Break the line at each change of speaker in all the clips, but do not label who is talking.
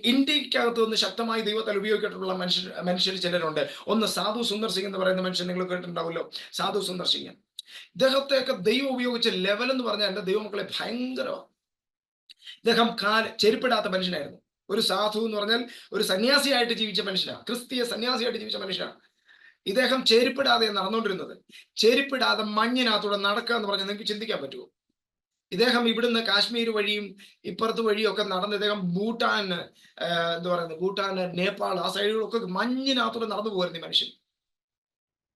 ഇന്ത്യക്കകത്ത് നിന്ന് ശക്തമായി ദൈവത്താൽ ഉപയോഗിക്കപ്പെട്ടുള്ള മനുഷ്യർ ചിലരുണ്ട്. ഒന്ന് സാധു സുന്ദർ സിംഗ് എന്ന് പറയുന്ന മനുഷ്യൻ നിങ്ങൾ കേട്ടിട്ടുണ്ടാവുമല്ലോ. സാധു സുന്ദർ സിംഗ്, ഇദ്ദേഹത്തെയൊക്കെ ദൈവം ഉപയോഗിച്ച ലെവൽ എന്ന് പറഞ്ഞാൽ എന്റെ ദൈവമക്കളെ ഭയങ്കരമാണ്. ഇദ്ദേഹം ചെരുപ്പിടാത്ത മനുഷ്യനായിരുന്നു. ഒരു സാധു എന്ന് പറഞ്ഞാൽ ഒരു സന്യാസിയായിട്ട് ജീവിച്ച മനുഷ്യനാണ്, ക്രിസ്തീയ സന്യാസിയായിട്ട് ജീവിച്ച മനുഷ്യനാണ്. ഇദ്ദേഹം ചെരുപ്പിടാതെ നടന്നുകൊണ്ടിരുന്നത്. ചെരുപ്പിടാതെ മഞ്ഞിനകത്തൂടെ നടക്കുക എന്ന് പറഞ്ഞാൽ നിങ്ങൾക്ക് ചിന്തിക്കാൻ പറ്റുമോ? ഇദ്ദേഹം ഇവിടുന്ന് കാശ്മീർ വഴിയും ഇപ്പുറത്ത് വഴിയും ഒക്കെ നടന്ന് ഇദ്ദേഹം ഭൂട്ടാൻ, എന്താ പറയുന്നത്, ഭൂട്ടാൻ, നേപ്പാൾ ആ സൈഡുകളൊക്കെ മഞ്ഞിനകത്തൂടെ നടന്നു പോകുമായിരുന്നു ഈ മനുഷ്യൻ.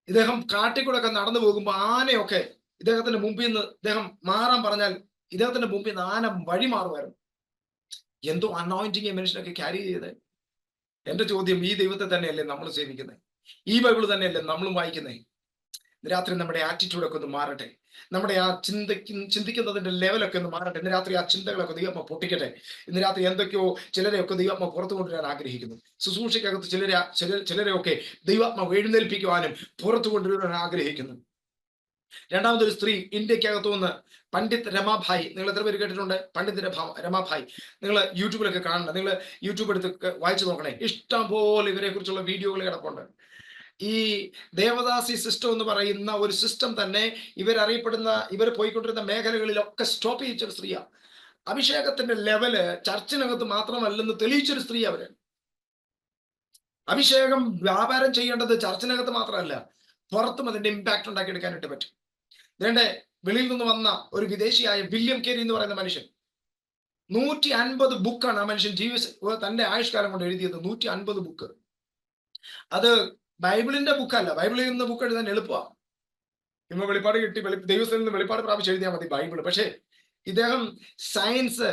ഇദ്ദേഹം കാട്ടിക്കൂടെ ഒക്കെ നടന്നു പോകുമ്പോൾ ആനയൊക്കെ ഇദ്ദേഹത്തിന്റെ മുമ്പിൽ നിന്ന് ഇദ്ദേഹം മാറാൻ പറഞ്ഞാൽ ഇദ്ദേഹത്തിന്റെ മുമ്പിൽ നിന്ന് ആന വഴി മാറുമായിരുന്നു. എന്തോ അനോയിന്റിങ് ഈ മനുഷ്യനൊക്കെ ക്യാരി ചെയ്ത്. എന്റെ ചോദ്യം, ഈ ദൈവത്തെ തന്നെയല്ലേ നമ്മൾ സേവിക്കുന്നത്? ഈ ബൈബിൾ തന്നെയല്ലേ നമ്മളും വായിക്കുന്നത്? രാത്രി നമ്മുടെ ആറ്റിറ്റ്യൂഡൊക്കെ ഒന്ന് മാറട്ടെ. നമ്മുടെ ആ ചിന്തിക്കുന്നതിന്റെ ലെവലൊക്കെ ഒന്ന് മാറട്ടെ. ഇന്ന് രാത്രി ആ ചിന്തകളൊക്കെ ദൈവം പൊട്ടിക്കട്ടെ. ഇന്ന് രാത്രി എന്തൊക്കെയോ ചിലരെയൊക്കെ ദൈവം പുറത്തു കൊണ്ടുവരാൻ ആഗ്രഹിക്കുന്നു. ശുശ്രൂഷയ്ക്കകത്ത് ചിലരെയൊക്കെ ദൈവാത്മാവ് എഴുന്നേൽപ്പിക്കുവാനും പുറത്തു കൊണ്ടുവരാൻ ആഗ്രഹിക്കുന്നു. രണ്ടാമതൊരു സ്ത്രീ ഇന്ത്യക്കകത്തു നിന്ന് പണ്ഡിറ്റ് രമാഭായ്, നിങ്ങൾ എത്ര പേര് കേട്ടിട്ടുണ്ട്? പണ്ഡിറ്റ് രമാഭായ് നിങ്ങൾ യൂട്യൂബിലൊക്കെ കാണണം. നിങ്ങൾ യൂട്യൂബ് എടുത്ത് വായിച്ചു നോക്കണേ. ഇഷ്ടം പോലെ ഇവരെ കുറിച്ചുള്ള വീഡിയോകൾ കിടപ്പുണ്ട്. ഈ ദേവദാസി സിസ്റ്റം എന്ന് പറയുന്ന ഒരു സിസ്റ്റം തന്നെ ഇവർ പോയിക്കൊണ്ടിരുന്ന മേഖലകളിലൊക്കെ സ്റ്റോപ്പ് ചെയ്യിച്ചൊരു സ്ത്രീയാണ്. അഭിഷേകത്തിന്റെ ലെവല് ചർച്ചിനകത്ത് മാത്രമല്ലെന്ന് തെളിയിച്ചൊരു സ്ത്രീ. അവര് അഭിഷേകം വ്യാപാരം ചെയ്യേണ്ടത് ചർച്ചിനകത്ത് മാത്രമല്ല, പുറത്തും അതിന്റെ ഇമ്പാക്ട് ഉണ്ടാക്കിയെടുക്കാനായിട്ട് പറ്റും. ഇതിന്റെ വെളിയിൽ നിന്ന് വന്ന ഒരു വിദേശിയായ വില്യം കേരി എന്ന് പറയുന്ന മനുഷ്യൻ 150 ബുക്കാണ് ആ മനുഷ്യൻ തന്റെ ആയുഷ്കാലം കൊണ്ട് എഴുതിയത്. 150 ബുക്ക്. അത് ബൈബിളിന്റെ ബുക്കല്ല. ബൈബിളിൽ നിന്ന് ബുക്ക് എഴുതാൻ എളുപ്പമാണ്. ഇന്ന് വെളിപ്പാട് കിട്ടി, ദൈവത്തിൽ നിന്ന് വെളിപ്പാട് പ്രാപിച്ച് എഴുതിയാൽ മതി ബൈബിൾ. പക്ഷേ ഇദ്ദേഹം സയൻസ്,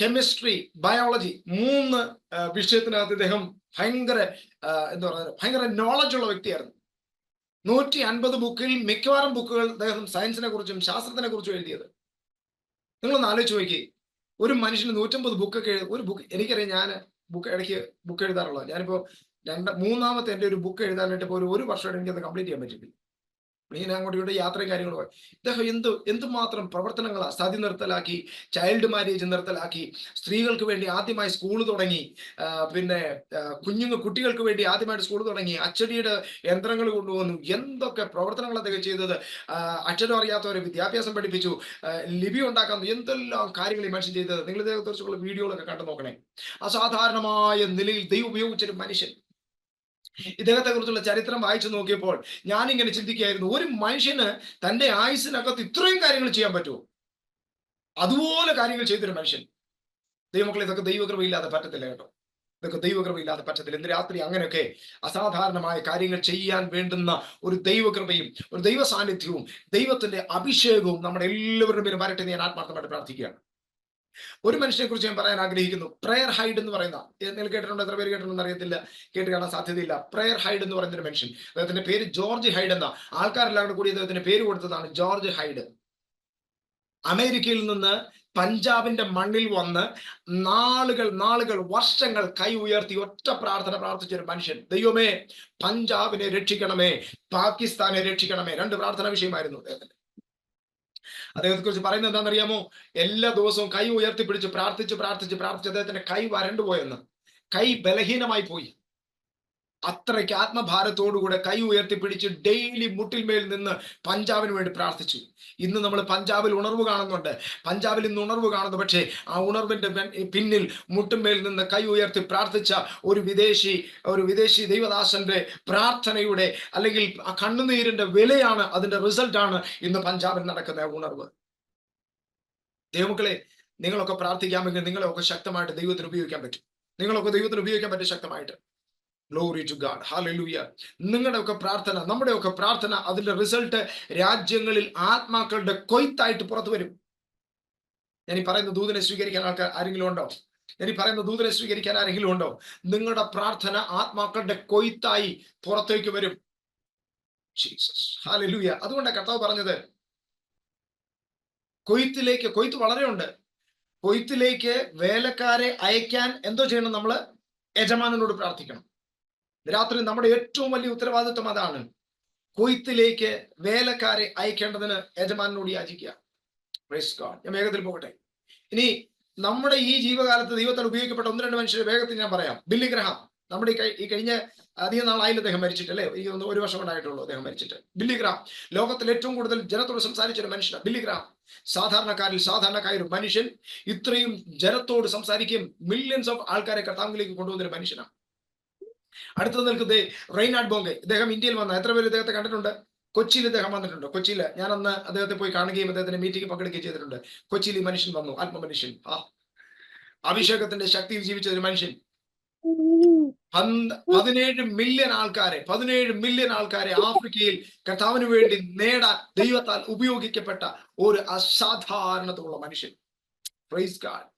കെമിസ്ട്രി, ബയോളജി 3 വിഷയത്തിനകത്ത് ഇദ്ദേഹം ഭയങ്കര നോളജ് ഉള്ള വ്യക്തിയായിരുന്നു. 150 ബുക്കിൽ മിക്കവാറും ബുക്കുകൾ അദ്ദേഹം സയൻസിനെ കുറിച്ചും ശാസ്ത്രത്തിനെ കുറിച്ചും എഴുതിയത്. നിങ്ങളൊന്ന് ആലോചിച്ച് നോക്കി, ഒരു മനുഷ്യന് 150 ബുക്കൊക്കെ ഒരു ബുക്ക്. എനിക്കറിയാം, ഞാൻ ഇടയ്ക്ക് ബുക്ക് എഴുതാറുള്ളത്. ഞാനിപ്പോ മൂന്നാമത്തെ എൻ്റെ ഒരു ബുക്ക് എഴുതാനായിട്ട് ഇപ്പോൾ ഒരു വർഷമായിട്ട് എനിക്കത് കംപ്ലീറ്റ് ചെയ്യാൻ പറ്റില്ല. ഇങ്ങനെ അങ്ങോട്ട് ഇവിടെ യാത്രയും കാര്യങ്ങളും. ഇദ്ദേഹം എന്തുമാത്രം പ്രവർത്തനങ്ങളാണ്. സതി നിർത്തലാക്കി, ചൈൽഡ് മാരേജ് നിർത്തലാക്കി, സ്ത്രീകൾക്ക് വേണ്ടി ആദ്യമായി സ്കൂൾ തുടങ്ങി, പിന്നെ കുട്ടികൾക്ക് വേണ്ടി ആദ്യമായിട്ട് സ്കൂൾ തുടങ്ങി, അച്ചടിയുടെ യന്ത്രങ്ങൾ കൊണ്ടുവന്നു. എന്തൊക്കെ പ്രവർത്തനങ്ങൾ അദ്ദേഹം ചെയ്തത്. അക്ഷരം അറിയാത്തവരെ വിദ്യാഭ്യാസം പഠിപ്പിച്ചു, ലിപി ഉണ്ടാക്കാൻ, എന്തെല്ലാം കാര്യങ്ങൾ ഈ മനുഷ്യൻ ചെയ്തത്. നിങ്ങൾ ഇതേക്കുറിച്ചുള്ള വീഡിയോകളൊക്കെ കണ്ടു നോക്കണേ. അസാധാരണമായ നിലയിൽ ദൈവം ഉപയോഗിച്ചൊരു മനുഷ്യൻ. ഇദ്ദേഹത്തെ കുറിച്ചുള്ള ചരിത്രം വായിച്ചു നോക്കിയപ്പോൾ ഞാനിങ്ങനെ ചിന്തിക്കുകയായിരുന്നു, ഒരു മനുഷ്യന് തന്റെ ആയുസിനകത്ത് ഇത്രയും കാര്യങ്ങൾ ചെയ്യാൻ പറ്റുമോ? അതുപോലെ കാര്യങ്ങൾ ചെയ്തൊരു മനുഷ്യൻ. ദൈവമക്കളെ, ഇതൊക്കെ ദൈവകൃപയില്ലാതെ പറ്റത്തില്ല കേട്ടോ. ഇതൊക്കെ ദൈവകൃപയില്ലാതെ പറ്റത്തില്ല. ഇന്ന് രാത്രി അങ്ങനെയൊക്കെ അസാധാരണമായ കാര്യങ്ങൾ ചെയ്യാൻ വേണ്ടുന്ന ഒരു ദൈവകൃപയും ഒരു ദൈവ സാന്നിധ്യവും ദൈവത്തിന്റെ അഭിഷേകവും നമ്മുടെ എല്ലാവരുടെ പേരും വരട്ടെ എന്ന് ഞാൻ ആത്മാർത്ഥമായിട്ട് പ്രാർത്ഥിക്കുകയാണ്. ഒരു മനുഷ്യനെ കുറിച്ച് ഞാൻ പറയാൻ ആഗ്രഹിക്കുന്നു. പ്രയർ ഹൈഡ് എന്ന് പറയുന്ന, നിങ്ങൾ കേട്ടിട്ടുണ്ടോ? എത്ര പേര് കേട്ടിട്ടുണ്ടെന്ന് അറിയത്തില്ല, കേട്ട് കാണാൻ സാധ്യതയില്ല. പ്രയർ ഹൈഡ് എന്ന് പറയുന്ന ഒരു മനുഷ്യൻ, അദ്ദേഹത്തിന്റെ പേര് ജോർജ് ഹൈഡ് എന്ന. ആൾക്കാരെല്ലാം കൂടി അദ്ദേഹത്തിന്റെ പേര് കൊടുത്തതാണ് ജോർജ് ഹൈഡ്. അമേരിക്കയിൽ നിന്ന് പഞ്ചാബിന്റെ മണ്ണിൽ വന്ന് നാളുകൾ വർഷങ്ങൾ കൈ ഉയർത്തി ഒറ്റ പ്രാർത്ഥന പ്രാർത്ഥിച്ച ഒരു മനുഷ്യൻ. ദൈവമേ, പഞ്ചാബിനെ രക്ഷിക്കണമേ, പാകിസ്ഥാനെ രക്ഷിക്കണമേ. 2 പ്രാർത്ഥന വിഷയമായിരുന്നു അദ്ദേഹത്തിന്. അദ്ദേഹത്തെ കുറിച്ച് പറയുന്നത് എന്താണെന്നറിയാമോ? എല്ലാ ദിവസവും കൈ ഉയർത്തിപ്പിടിച്ച് പ്രാർത്ഥിച്ച് അദ്ദേഹത്തിന്റെ കൈ വരണ്ടു പോയെന്ന്. കൈ ബലഹീനമായി പോയി. അത്രയ്ക്ക് ആത്മഭാരത്തോടുകൂടെ കൈ ഉയർത്തിപ്പിടിച്ച് ഡെയിലി മുട്ടിന്മേൽ നിന്ന് പഞ്ചാബിന് വേണ്ടി പ്രാർത്ഥിച്ചു. ഇന്ന് നമ്മൾ പഞ്ചാബിൽ ഉണർവ് കാണുന്നുണ്ട്. പഞ്ചാബിൽ ഇന്ന് ഉണർവ് കാണുന്നു. പക്ഷേ ആ ഉണർവിന്റെ പിന്നിൽ മുട്ടിന്മേൽ നിന്ന് കൈ ഉയർത്തി പ്രാർത്ഥിച്ച ഒരു വിദേശി ദൈവദാസന്റെ പ്രാർത്ഥനയുടെ, അല്ലെങ്കിൽ ആ കണ്ണുനീരിന്റെ വിലയാണ്, അതിന്റെ റിസൾട്ടാണ് ഇന്ന് പഞ്ചാബിൽ നടക്കുന്ന ഉണർവ്. ദൈവമക്കളെ, നിങ്ങളൊക്കെ പ്രാർത്ഥിക്കാമെങ്കിൽ നിങ്ങളെയൊക്കെ ശക്തമായിട്ട് ദൈവത്തിന് ഉപയോഗിക്കാൻ പറ്റും. ശക്തമായിട്ട്. Glory to God, hallelujah. നിങ്ങളുടെയൊക്കെ പ്രാർത്ഥന, നമ്മുടെയൊക്കെ പ്രാർത്ഥന, അതിന്റെ റിസൾട്ട് രാജ്യങ്ങളിൽ ആത്മാക്കളുടെ കൊയ്ത്തായിട്ട് പുറത്തു വരും. ഞാൻ ഈ പറയുന്ന ദൂതനെ സ്വീകരിക്കാൻ ആരെങ്കിലും ഉണ്ടോ? നിങ്ങളുടെ പ്രാർത്ഥന ആത്മാക്കളുടെ കൊയ്ത്തായി പുറത്തേക്ക് വരും. Jesus, hallelujah. അതുകൊണ്ടാണ് കർത്താവ് പറഞ്ഞത്, കൊയ്ത്ത് വളരെ ഉണ്ട്. കൊയ്ത്തിലേക്ക് വേലക്കാരെ അയക്കാൻ എന്തോ ചെയ്യണം? നമ്മൾ യജമാനനോട് പ്രാർത്ഥിക്കണം. രാത്രി നമ്മുടെ ഏറ്റവും വലിയ ഉത്തരവാദിത്വം അതാണ്. കൊയ്ത്തിലേക്ക് വേലക്കാരെ അയക്കേണ്ടതിന് യജമാനനോട് യാചിക്കുക. Praise God. ഞാൻ വേഗത്തിൽ പോകട്ടെ. ഇനി നമ്മുടെ ഈ ജീവകാലത്ത് ദൈവത്താൽ ഉപയോഗിക്കപ്പെട്ട 1-2 മനുഷ്യരെ വേഗത്തിൽ ഞാൻ പറയാം. ബില്ലി ഗ്രഹാം, നമ്മുടെ ഈ കഴിഞ്ഞ അധികം നാളായില്ല അദ്ദേഹം മരിച്ചിട്ട്, അല്ലേ? ഈ 1 വർഷം കൊണ്ടായിട്ടുള്ളൂ അദ്ദേഹം മരിച്ചിട്ട്. ബില്ലി ഗ്രഹാം ലോകത്തിൽ ഏറ്റവും കൂടുതൽ ജനത്തോട് സംസാരിച്ച ഒരു മനുഷ്യനാണ് ബില്ലി ഗ്രഹാം. സാധാരണക്കാരിൽ സാധാരണക്കാരൊരു മനുഷ്യൻ, ഇത്രയും ജനത്തോട് സംസാരിക്കുകയും മില്യൺസ് ഓഫ് ആൾക്കാരെ കർത്താവിലേക്ക് കൊണ്ടുവന്നൊരു മനുഷ്യനാണ്. അടുത്തത് നിൽക്കുന്നത് റെയ്നാഡ് ബോംഗെ. ഇദ്ദേഹം ഇന്ത്യയിൽ വന്ന എത്ര പേര് ഇദ്ദേഹത്തെ കണ്ടിട്ടുണ്ട്? കൊച്ചിയിൽ ഇദ്ദേഹം വന്നിട്ടുണ്ട്. കൊച്ചിയിൽ ഞാൻ അന്ന് അദ്ദേഹത്തെ പോയി കാണുകയും അദ്ദേഹത്തിന്റെ മീറ്റിംഗ് പങ്കെടുക്കുകയും ചെയ്തിട്ടുണ്ട്. കൊച്ചിയിൽ ഈ മനുഷ്യൻ വന്നു, ആത്മമനുഷ്യൻ, അഭിഷേകത്തിന്റെ ശക്തിയിൽ ജീവിച്ച ഒരു മനുഷ്യൻ. 17 മില്യൺ ആൾക്കാരെ ആഫ്രിക്കയിൽ കർത്താവിന് വേണ്ടി നേടാൻ ദൈവത്താൽ ഉപയോഗിക്കപ്പെട്ട ഒരു അസാധാരണത്തുള്ള മനുഷ്യൻ. Praise God.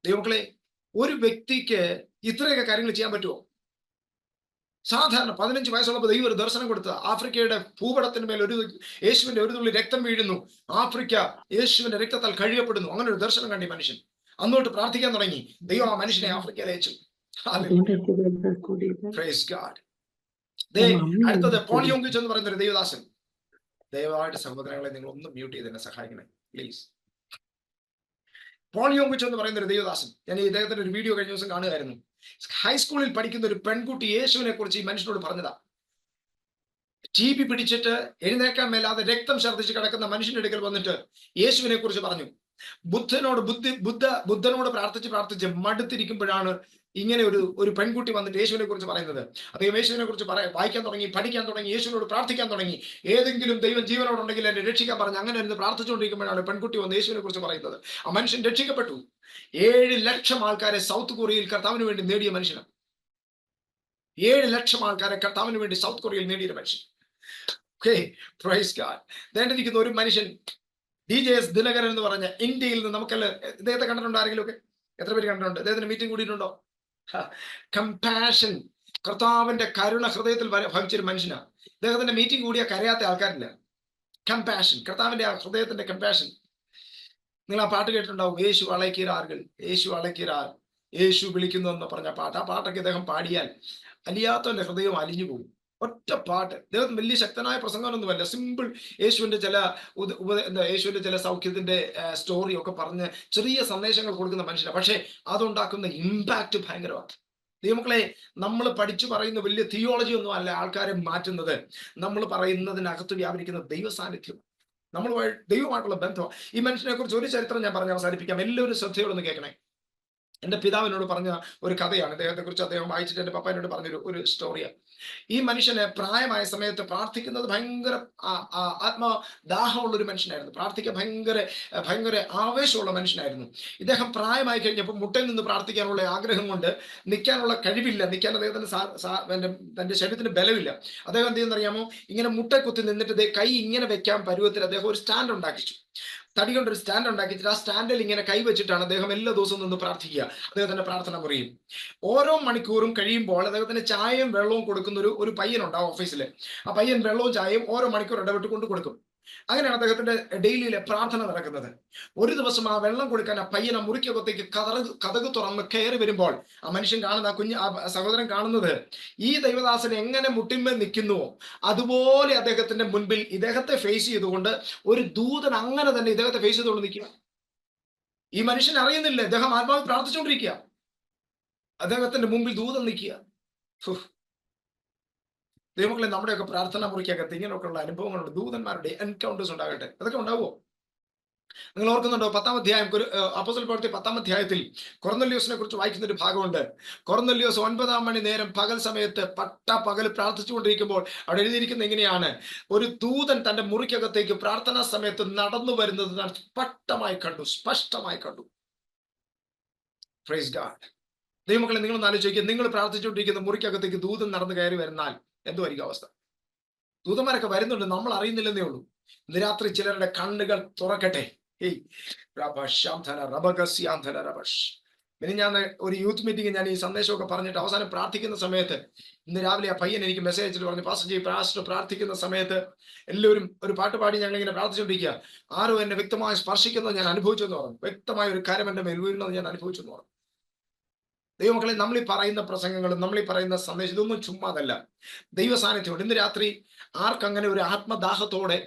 ദൈവമക്കളെ, ഒരു വ്യക്തിക്ക് ഇത്രയൊക്കെ കാര്യങ്ങൾ ചെയ്യാൻ പറ്റുമോ? സാധാരണ 15 വയസ്സുള്ളപ്പോൾ ദൈവം ഒരു ദർശനം കൊടുത്ത ആഫ്രിക്കയുടെ ഭൂപടത്തിന് മേൽ യേശുവിന്റെ ഒരു തുള്ളി രക്തം വീഴുന്നു, ആഫ്രിക്ക യേശുവിന്റെ രക്തത്താൽ കഴിയപ്പെടുന്നു. അങ്ങനെ ഒരു ദർശനം കണ്ടി മനുഷ്യൻ. അന്നോട്ട് പ്രാർത്ഥിക്കാൻ തുടങ്ങി. ദൈവം ആ മനുഷ്യനെ ആഫ്രിക്കയിൽ അയച്ചു. Praise God. അടുത്തത് പോൾ യോങ്കിച്ച് എന്ന് പറയുന്ന ഒരു ദൈവദാസൻ. ദയവായിട്ട് സഹോദരങ്ങളെ, നിങ്ങൾ ഒന്ന് മ്യൂട്ട് ചെയ്ത് എന്നെ സഹായിക്കണേ പ്ലീസ്. പോൾ യോങ്കിച്ച് എന്ന് പറയുന്ന ഒരു ദൈവദാസൻ. ഞാൻ ഈ ഇദ്ദേഹത്തിന്റെ ഒരു വീഡിയോ കഴിഞ്ഞ ദിവസം കാണുകയായിരുന്നു. ഹൈസ്കൂളിൽ പഠിക്കുന്ന ഒരു പെൺകുട്ടി യേശുവിനെ കുറിച്ച് ഈ മനുഷ്യനോട് പറഞ്ഞതാ. TB പിടിച്ചിട്ട് എഴുന്നേക്കാൻ മേലാതെ രക്തം ഛർദ്ദിച്ച് കിടക്കുന്ന മനുഷ്യന്റെ അടുക്കൽ വന്നിട്ട് യേശുവിനെ കുറിച്ച് പറഞ്ഞു. ബുദ്ധനോട് പ്രാർത്ഥിച്ച് മടുത്തിരിക്കുമ്പോഴാണ് ഇങ്ങനെ ഒരു പെൺകുട്ടി വന്നിട്ട് യേശുവിനെ കുറിച്ച് പറയുന്നത്. അദ്ദേഹം യേശുവിനെ കുറിച്ച് വായിക്കാൻ തുടങ്ങി, പഠിക്കാൻ തുടങ്ങി, യേശുവിനോട് പ്രാർത്ഥിക്കാൻ തുടങ്ങി. ഏതെങ്കിലും ദൈവം ജീവനോടുണ്ടെങ്കിൽ എന്നെ രക്ഷിക്കാൻ പറഞ്ഞു. അങ്ങനെ ഇരുന്ന് പ്രാർത്ഥിച്ചുകൊണ്ടിരിക്കുമ്പോഴാണ് പെൺകുട്ടി വന്ന് യേശുവിനെ കുറിച്ച് പറയുന്നത്. ആ മനുഷ്യൻ രക്ഷിക്കപ്പെട്ടു. 7 ലക്ഷം ആൾക്കാരെ സൗത്ത് കൊറിയയിൽ കർത്താവിന് വേണ്ടി നേടിയ മനുഷ്യനാണ്. 7 ലക്ഷം ആൾക്കാരെ കർത്താവിന് വേണ്ടി സൗത്ത് കൊറിയയിൽ നേടിയ മനുഷ്യൻ. Praise God. ദേണ്ടിരിക്കുന്ന ഒരു മനുഷ്യൻ DJS ദിനകരൻ എന്ന് പറഞ്ഞ ഇന്ത്യയിൽ നിന്ന്, നമുക്കെല്ലാം ഇദ്ദേഹത്തെ കണ്ടിട്ടുണ്ടോ? ആരെങ്കിലും ഒക്കെ എത്ര പേര് കണ്ടിട്ടുണ്ട്? അദ്ദേഹത്തിന്റെ മീറ്റിംഗ് കൂടിയിട്ടുണ്ടോ? കമ്പാഷൻ, കർത്താവിന്റെ കരുണ ഹൃദയത്തിൽ ഭവിച്ചൊരു മനുഷ്യനാണ്. ഇദ്ദേഹത്തിന്റെ മീറ്റിംഗ് കൂടിയ കരയാത്ത ആൾക്കാരില്ല. കമ്പാഷൻ, കർത്താവിന്റെ ആ ഹൃദയത്തിന്റെ കമ്പാഷൻ. നിങ്ങൾ ആ പാട്ട് കേട്ടിട്ടുണ്ടാവും, യേശു അളയ്ക്കിറാറുകൾ, യേശു അളയ്ക്കിറാർ, യേശു വിളിക്കുന്നു എന്ന് പറഞ്ഞ പാട്ട്. ആ പാട്ടൊക്കെ ഇദ്ദേഹം പാടിയാൽ അലിയാത്തവന്റെ ഹൃദയം അലിഞ്ഞു പോകും. ഒറ്റ പാട്ട്. അദ്ദേഹം വലിയ ശക്തനായ പ്രസംഗമൊന്നുമല്ല, സിമ്പിൾ യേശുവിന്റെ ചില സൗഖ്യത്തിന്റെ സ്റ്റോറി ഒക്കെ പറഞ്ഞ് ചെറിയ സന്ദേശങ്ങൾ കൊടുക്കുന്ന മനുഷ്യനാണ്. പക്ഷെ അതുണ്ടാക്കുന്ന ഇമ്പാക്ട് ഭയങ്കരമാണ്. ദൈവമക്കളെ, നമ്മൾ പഠിച്ചു പറയുന്ന വലിയ തിയോളജി ഒന്നും അല്ല ആൾക്കാരെ മാറ്റുന്നത്. നമ്മൾ പറയുന്നതിനകത്ത് വ്യാപരിക്കുന്ന ദൈവ സാന്നിധ്യം, നമ്മൾ ദൈവമായിട്ടുള്ള ബന്ധമാണ്. ഈ മനുഷ്യനെ കുറിച്ച് ഒരു ചരിത്രം ഞാൻ പറഞ്ഞ് അവസാനിപ്പിക്കാം. എല്ലാവരും ശ്രദ്ധയോടൊന്ന് കേൾക്കണേ. എൻ്റെ പിതാവിനോട് പറഞ്ഞ ഒരു കഥയാണ്. അദ്ദേഹത്തെ കുറിച്ച് അദ്ദേഹം വായിച്ചിട്ട് എൻ്റെ പപ്പനോട് പറഞ്ഞൊരു സ്റ്റോറിയാണ്. ഈ മനുഷ്യന് പ്രായമായ സമയത്ത് പ്രാർത്ഥിക്കുന്നത് ഭയങ്കര ആത്മദാഹമുള്ള ഒരു മനുഷ്യനായിരുന്നു. പ്രാർത്ഥിക്കാൻ ഭയങ്കര ആവേശമുള്ള മനുഷ്യനായിരുന്നു. ഇദ്ദേഹം പ്രായമായി കഴിഞ്ഞപ്പോൾ മുട്ടയിൽ നിന്ന് പ്രാർത്ഥിക്കാനുള്ള ആഗ്രഹം കൊണ്ട് നിൽക്കാനുള്ള കഴിവില്ല. നിൽക്കാൻ അദ്ദേഹത്തിന് തന്റെ ശരീരത്തിന് ബലമില്ല. അദ്ദേഹം എന്ത് ചെയ്യുന്നറിയാമോ? ഇങ്ങനെ മുട്ട കുത്തി നിന്നിട്ട് കൈ ഇങ്ങനെ വെക്കാൻ പരുവത്തിൽ അദ്ദേഹം ഒരു സ്റ്റാൻഡ് ഉണ്ടാക്കിച്ചു. തടി കൊണ്ടൊരു സ്റ്റാൻഡ് ഉണ്ടാക്കിയിട്ട് ആ സ്റ്റാൻഡിൽ ഇങ്ങനെ കൈവച്ചിട്ടാണ് അദ്ദേഹം എല്ലാ ദിവസവും നിന്ന് പ്രാർത്ഥിക്കുക. അദ്ദേഹത്തിന്റെ പ്രാർത്ഥന മുറിയും. ഓരോ മണിക്കൂറും കഴിയുമ്പോൾ അദ്ദേഹത്തിന് ചായയും വെള്ളവും കൊടുക്കുന്ന ഒരു പയ്യനുണ്ടാവും ഓഫീസിൽ. ആ പയ്യൻ വെള്ളവും ചായയും ഓരോ മണിക്കൂർ ഇടവിട്ട് കൊണ്ട് കൊടുക്കും. അങ്ങനെയാണ് അദ്ദേഹത്തിന്റെ ഡെയിലിയിലെ പ്രാർത്ഥന നടക്കുന്നത്. ഒരു ദിവസം ആ വെള്ളം കൊടുക്കാൻ ആ പയ്യൻ ആ മുറിക്കകത്തേക്ക് കതക് തുറന്ന് കയറി വരുമ്പോൾ ആ മനുഷ്യൻ കാണുന്ന ആ സഹോദരൻ കാണുന്നത് ഈ ദൈവദാസൻ എങ്ങനെ മുട്ടിന്മേൽ നിൽക്കുന്നുവോ അതുപോലെ അദ്ദേഹത്തിന്റെ മുൻപിൽ ഇദ്ദേഹത്തെ ഫേസ് ചെയ്തുകൊണ്ട് ഒരു ദൂതൻ അങ്ങനെ തന്നെ ഇദ്ദേഹത്തെ ഫേസ് ചെയ്തുകൊണ്ട് നിൽക്കുക. ഈ മനുഷ്യൻ അറിയുന്നില്ല, ഇദ്ദേഹം ആത്മാവിൽ പ്രാർത്ഥിച്ചുകൊണ്ടിരിക്കുക. അദ്ദേഹത്തിന്റെ മുമ്പിൽ ദൂതൻ നിൽക്കുക. ദൈവമക്കളെ, നമ്മുടെയൊക്കെ പ്രാർത്ഥന മുറിക്കകത്ത് ഇങ്ങനെയൊക്കെയുള്ള അനുഭവങ്ങളുണ്ട്. ദൂതന്മാരുടെ എൻകൗണ്ടേഴ്സ് ഉണ്ടാകട്ടെ. അതൊക്കെ ഉണ്ടാവുമോ? നിങ്ങൾ ഓർക്കുന്നുണ്ടോ? 10-ാം അധ്യായം, അപ്പോസ്തല പ്രവൃത്തി 10-ാം അധ്യായത്തിൽ കൊർന്നല്യോസിനെ കുറിച്ച് വായിക്കുന്ന ഒരു ഭാഗമുണ്ട്. കൊർന്നല്യോസ് 9-ാം മണി നേരം പകൽ സമയത്ത് പകൽ പ്രാർത്ഥിച്ചുകൊണ്ടിരിക്കുമ്പോൾ അവിടെ എഴുതിയിരിക്കുന്നത് എങ്ങനെയാണ്? ഒരു ദൂതൻ തന്റെ മുറിക്കകത്തേക്ക് പ്രാർത്ഥനാ സമയത്ത് നടന്നു വരുന്നത് സ്പഷ്ടമായി കണ്ടു. Praise God. ദൈവമക്കളെ, നിങ്ങളൊന്ന് ആലോചിക്കുക. നിങ്ങൾ പ്രാർത്ഥിച്ചുകൊണ്ടിരിക്കുന്ന മുറിക്കകത്തേക്ക് ദൂതൻ നടന്നു കയറി വരുന്നാൽ എന്തുമായിരിക്കും അവസ്ഥ? ദൂതന്മാരൊക്കെ വരുന്നുണ്ട്, നമ്മൾ അറിയുന്നില്ലെന്നേ ഉള്ളൂ. ഇന്ന് രാത്രി ചിലരുടെ കണ്ണുകൾ തുറക്കട്ടെ. പിന്നെ ഞാൻ ഒരു യൂത്ത് മീറ്റിംഗ് ഞാൻ ഈ സന്ദേശമൊക്കെ പറഞ്ഞിട്ട് അവസാനം പ്രാർത്ഥിക്കുന്ന സമയത്ത് ഇന്ന് രാവിലെ ആ പയ്യൻ എനിക്ക് മെസ്സേജ് അയച്ചിട്ട് പറഞ്ഞു, പാസ്റ്റർ പ്രാർത്ഥിക്കുന്ന സമയത്ത് എല്ലാവരും ഒരു പാട്ട് പാടി ഞങ്ങൾ ഇങ്ങനെ പ്രാർത്ഥിച്ചുകൊണ്ടിരിക്കുക. ആരോ എന്നെ വ്യക്തമായി സ്പർശിക്കുന്നത് ഞാൻ അനുഭവിച്ചു എന്ന് പറഞ്ഞു. വ്യക്തമായ ഒരു കാര്യം എന്റെ മേൽ വീഴുന്നത് ഞാൻ അനുഭവിച്ചു എന്ന് പറഞ്ഞു. ദൈവമക്കളെ, നമ്മൾ ഈ പറയുന്ന പ്രസംഗങ്ങളും നമ്മൾ ഈ പറയുന്ന സന്ദേശം ഇതൊന്നും ചുമ്മാതല്ല, ദൈവ സാന്നിധ്യമുണ്ട്. ഇന്ന് രാത്രി ആർക്കങ്ങനെ ഒരു ആത്മദാഹത്തോടെ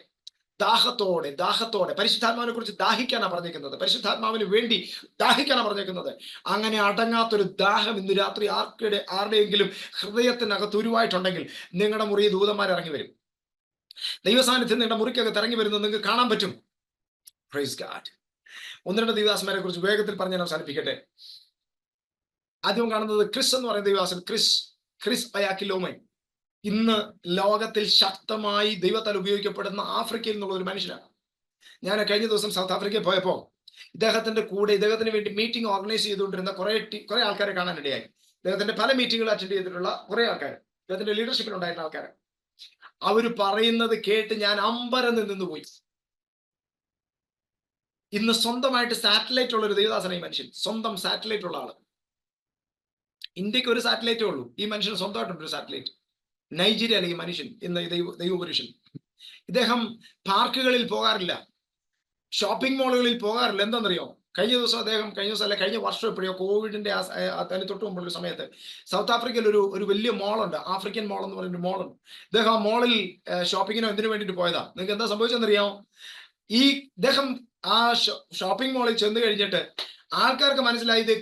ദാഹത്തോടെ പരിശുദ്ധാത്മാവിനെ കുറിച്ച് ദാഹിക്കാനാണ് പറഞ്ഞേക്കുന്നത്. പരിശുദ്ധാത്മാവിന് വേണ്ടി ദാഹിക്കാനാണ് പറഞ്ഞേക്കുന്നത്. അങ്ങനെ അടങ്ങാത്തൊരു ദാഹം ഇന്ന് രാത്രി ആരുടെയെങ്കിലും ഹൃദയത്തിനകത്ത് ഉരുവായിട്ടുണ്ടെങ്കിൽ നിങ്ങളുടെ മുറിയിൽ ദൂതന്മാർ ഇറങ്ങി വരും. ദൈവസാന്നിധ്യം നിങ്ങളുടെ മുറിക്കകത്ത് ഇറങ്ങി വരുന്നത് നിങ്ങൾക്ക് കാണാൻ പറ്റും. Praise God. ഒന്ന് രണ്ട് ദൈവദാസന്മാരെ കുറിച്ച് വേഗത്തിൽ പറഞ്ഞ് ഞാൻ അവസാനിപ്പിക്കട്ടെ. ആദ്യം കാണുന്നത് ക്രിസ് എന്ന് പറയുന്ന ദൈവദാസൻ, ക്രിസ് അയാക്കിലോമൈൻ. ഇന്ന് ലോകത്തിൽ ശക്തമായി ദൈവത്താൽ ഉപയോഗിക്കപ്പെടുന്ന ആഫ്രിക്കയിൽ നിന്നുള്ള ഒരു മനുഷ്യനാണ്. ഞാൻ കഴിഞ്ഞ ദിവസം സൗത്ത് ആഫ്രിക്കയിൽ പോയപ്പോൾ ഇദ്ദേഹത്തിന്റെ കൂടെ ഇദ്ദേഹത്തിന് വേണ്ടി മീറ്റിംഗ് ഓർഗനൈസ് ചെയ്തുകൊണ്ടിരുന്ന കുറെ ആൾക്കാരെ കാണാനിടയായി. ഇദ്ദേഹത്തിന്റെ പല മീറ്റിംഗുകൾ അറ്റൻഡ് ചെയ്തിട്ടുള്ള കുറെ ആൾക്കാർ, ഇദ്ദേഹത്തിന്റെ ലീഡർഷിപ്പിൽ ഉണ്ടായിരുന്ന ആൾക്കാർ. അവർ പറയുന്നത് കേട്ട് ഞാൻ അമ്പരന്ന് നിന്നുപോയി. ഇന്ന് സ്വന്തമായിട്ട് സാറ്റലൈറ്റ് ഉള്ള ഒരു ദൈവദാസനായി മനുഷ്യൻ, സ്വന്തം സാറ്റലൈറ്റ് ഉള്ള ആള്. ഇന്ത്യക്ക് ഒരു സാറ്റലൈറ്റേ ഉള്ളൂ, ഈ മനുഷ്യന് സ്വന്തമായിട്ടുണ്ട് ഒരു സാറ്റലൈറ്റ്. നൈജീരിയയിലെ ഈ മനുഷ്യൻ, ഇന്ന് ദൈവപുരുഷൻ, ഇദ്ദേഹം പാർക്കുകളിൽ പോകാറില്ല, ഷോപ്പിംഗ് മോളുകളിൽ പോകാറില്ല. എന്താണെന്നറിയോ? കഴിഞ്ഞ വർഷം എപ്പോഴോ കോവിഡിന്റെ അതിന് തൊട്ട് മുമ്പുള്ള സമയത്ത് സൗത്ത് ആഫ്രിക്കയിൽ ഒരു വലിയ മോളുണ്ട്, ആഫ്രിക്കൻ മോൾ എന്ന് പറയുന്ന മോളുണ്ട്. ഇദ്ദേഹം ആ മോളിൽ ഷോപ്പിങ്ങിനോ എന്തിനു വേണ്ടിയിട്ട് പോയതാ. നിങ്ങൾക്ക് എന്താ സംഭവിച്ചെന്നറിയാമോ? ഇദ്ദേഹം ആ ഷോപ്പിംഗ് മോളിൽ ചെന്ന് കഴിഞ്ഞിട്ട് ആൾക്കാർക്ക് മനസ്സിലായി ഇത്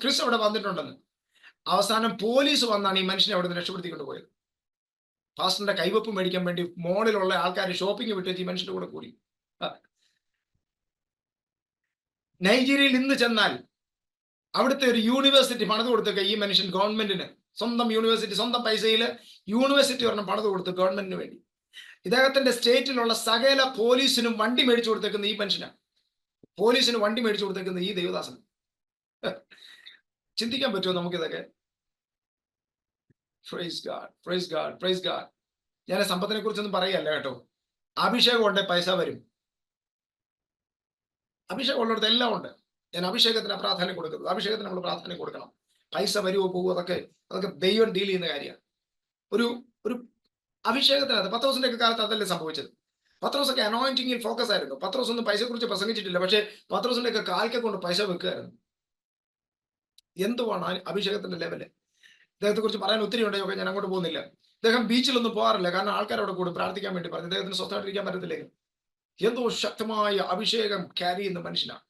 ക്രിസ് അവിടെ വന്നിട്ടുണ്ടെന്ന്. അവസാനം പോലീസ് വന്നാണ് ഈ മനുഷ്യനെ അവിടെ നിന്ന് രക്ഷപ്പെടുത്തിക്കൊണ്ട് പോയത്. പാസ്റ്ററിന്റെ കൈവപ്പ് മേടിക്കാൻ വേണ്ടി മോളിലുള്ള ആൾക്കാർ ഷോപ്പിംഗ് വിട്ട് ഈ മനുഷ്യന്റെ കൂടെ കൂടി. നൈജീരിയയിൽ ഇന്ന് ചെന്നാൽ അവിടുത്തെ ഒരു യൂണിവേഴ്സിറ്റി പണിത് കൊടുത്തൊക്കെ ഈ മനുഷ്യൻ ഗവൺമെന്റിന്, സ്വന്തം യൂണിവേഴ്സിറ്റി, സ്വന്തം പൈസയിൽ യൂണിവേഴ്സിറ്റി ഒരെണ്ണം പണിത് കൊടുത്തു ഗവൺമെന്റിന് വേണ്ടി. ഇദ്ദേഹത്തിന്റെ സ്റ്റേറ്റിലുള്ള സകല പോലീസിനും വണ്ടി മേടിച്ചു കൊടുത്തേക്കുന്ന ഈ മനുഷ്യനാണ്. പോലീസിന് വണ്ടി മേടിച്ചു കൊടുത്തേക്കുന്ന ഈ ദൈവദാസൻ. ചിന്തിക്കാൻ പറ്റുമോ നമുക്കിതൊക്കെ? Praise God, praise God, praise God. ഞാൻ സമ്പത്തിനെ കുറിച്ചൊന്നും പറയല്ല കേട്ടോ. അഭിഷേകം ഉണ്ട്, പൈസ വരും. അഭിഷേകം ഉള്ളിടത്ത് എല്ലാം ഉണ്ട്. ഞാൻ അഭിഷേകത്തിന് പ്രാധാന്യം കൊടുക്കുന്നത്. അഭിഷേകത്തിന് നമ്മൾ പ്രാധാന്യം കൊടുക്കണം. പൈസ വരുമോ പോകുമോ അതൊക്കെ ദൈവം ഡീൽ ചെയ്യുന്ന കാര്യമാണ്. ഒരു അഭിഷേകത്തിനകത്ത് പത്രോസിന്റെ ഒക്കെ കാലത്ത് അതല്ലേ സംഭവിച്ചത്. പത്രോസൊക്കെ അനോയിന്റിങ്ങിൽ ഫോക്കസ് ആയിരുന്നു. പത്രോസ് ഒന്നും പൈസയെ കുറിച്ച് പ്രസംഗിച്ചിട്ടില്ല, പക്ഷെ പത്രോസിന്റെ ഒക്കെ കാൽക്കെ കൊണ്ട് പൈസ വെക്കുകയായിരുന്നു. എന്തുവാണ് അഭിഷേകത്തിന്റെ ലെവല്? ഇദ്ദേഹത്തെ കുറിച്ച് പറയാൻ ഒത്തിരി ഉണ്ടെങ്കിൽ ഞാൻ അങ്ങോട്ട് പോകുന്നില്ല. ഇദ്ദേഹം ബീച്ചിലൊന്നും പോകാറില്ല, കാരണം ആൾക്കാരോട് കൂടി പ്രാർത്ഥിക്കാൻ വേണ്ടി പറഞ്ഞു. ഇദ്ദേഹത്തിന് സ്വസ്ഥമായിട്ടിരിക്കാൻ പറ്റത്തില്ലേ. എന്തോ ശക്തമായ അഭിഷേകം ക്യാരി ചെയ്യുന്ന മനുഷ്യനാണ്.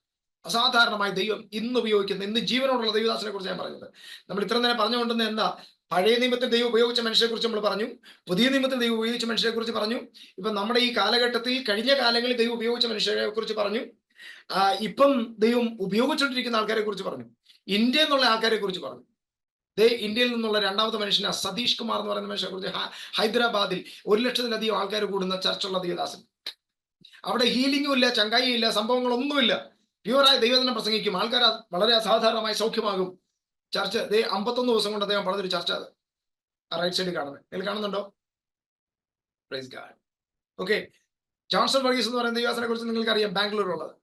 അസാധാരണമായി ദൈവം ഇന്ന് ഉപയോഗിക്കുന്ന, ഇന്ന് ജീവനോടുള്ള ദൈവദാസനെ കുറിച്ച് ഞാൻ പറയുന്നത്. നമ്മൾ ഇത്ര നേരം പറഞ്ഞുകൊണ്ടുവന്ന എന്താ? പഴയ നിയമത്തിൽ ദൈവം ഉപയോഗിച്ച മനുഷ്യരെ കുറിച്ച് നമ്മൾ പറഞ്ഞു, പുതിയ നിയമത്തിൽ ദൈവം ഉപയോഗിച്ച മനുഷ്യരെ കുറിച്ച് പറഞ്ഞു. ഇപ്പം നമ്മുടെ ഈ കാലഘട്ടത്തിൽ കഴിഞ്ഞ കാലങ്ങളിൽ ദൈവം ഉപയോഗിച്ച മനുഷ്യരെ കുറിച്ച് പറഞ്ഞു. ഇപ്പം ദൈവം ഉപയോഗിച്ചുകൊണ്ടിരിക്കുന്ന ആൾക്കാരെ കുറിച്ച് പറഞ്ഞു. ഇന്ത്യയിൽ നിന്നുള്ള ആൾക്കാരെ കുറിച്ച് പറഞ്ഞു. ഇന്ത്യയിൽ നിന്നുള്ള രണ്ടാമത്തെ മനുഷ്യനാ സതീഷ് കുമാർ എന്ന് പറയുന്ന മനുഷ്യനെ കുറിച്ച്. ഹൈദരാബാദിൽ 1,00,000-ലധികം ആൾക്കാർ കൂടുന്ന ചർച്ചുള്ള ദൈവദാസൻ. അവിടെ ഹീലിംഗും ഇല്ല, ചങ്കായിയും ഇല്ല, സംഭവങ്ങളൊന്നുമില്ല. പ്യൂറായ ദൈവദിനം പ്രസംഗിക്കും. ആൾക്കാർ വളരെ അസാധാരണമായി സൗഖ്യമാകും. ചർച്ച 51 ദിവസം കൊണ്ട് അദ്ദേഹം പണിതൊരു ചർച്ച. അത് റൈറ്റ് സൈഡിൽ കാണുന്നത്, നിങ്ങൾ കാണുന്നുണ്ടോ? Praise God. Okay, Johnson Varghese എന്ന് പറയുന്ന ദൈവദാസനെ കുറിച്ച് നിങ്ങൾക്ക് അറിയാം, ബാംഗ്ലൂരിലുള്ളത്.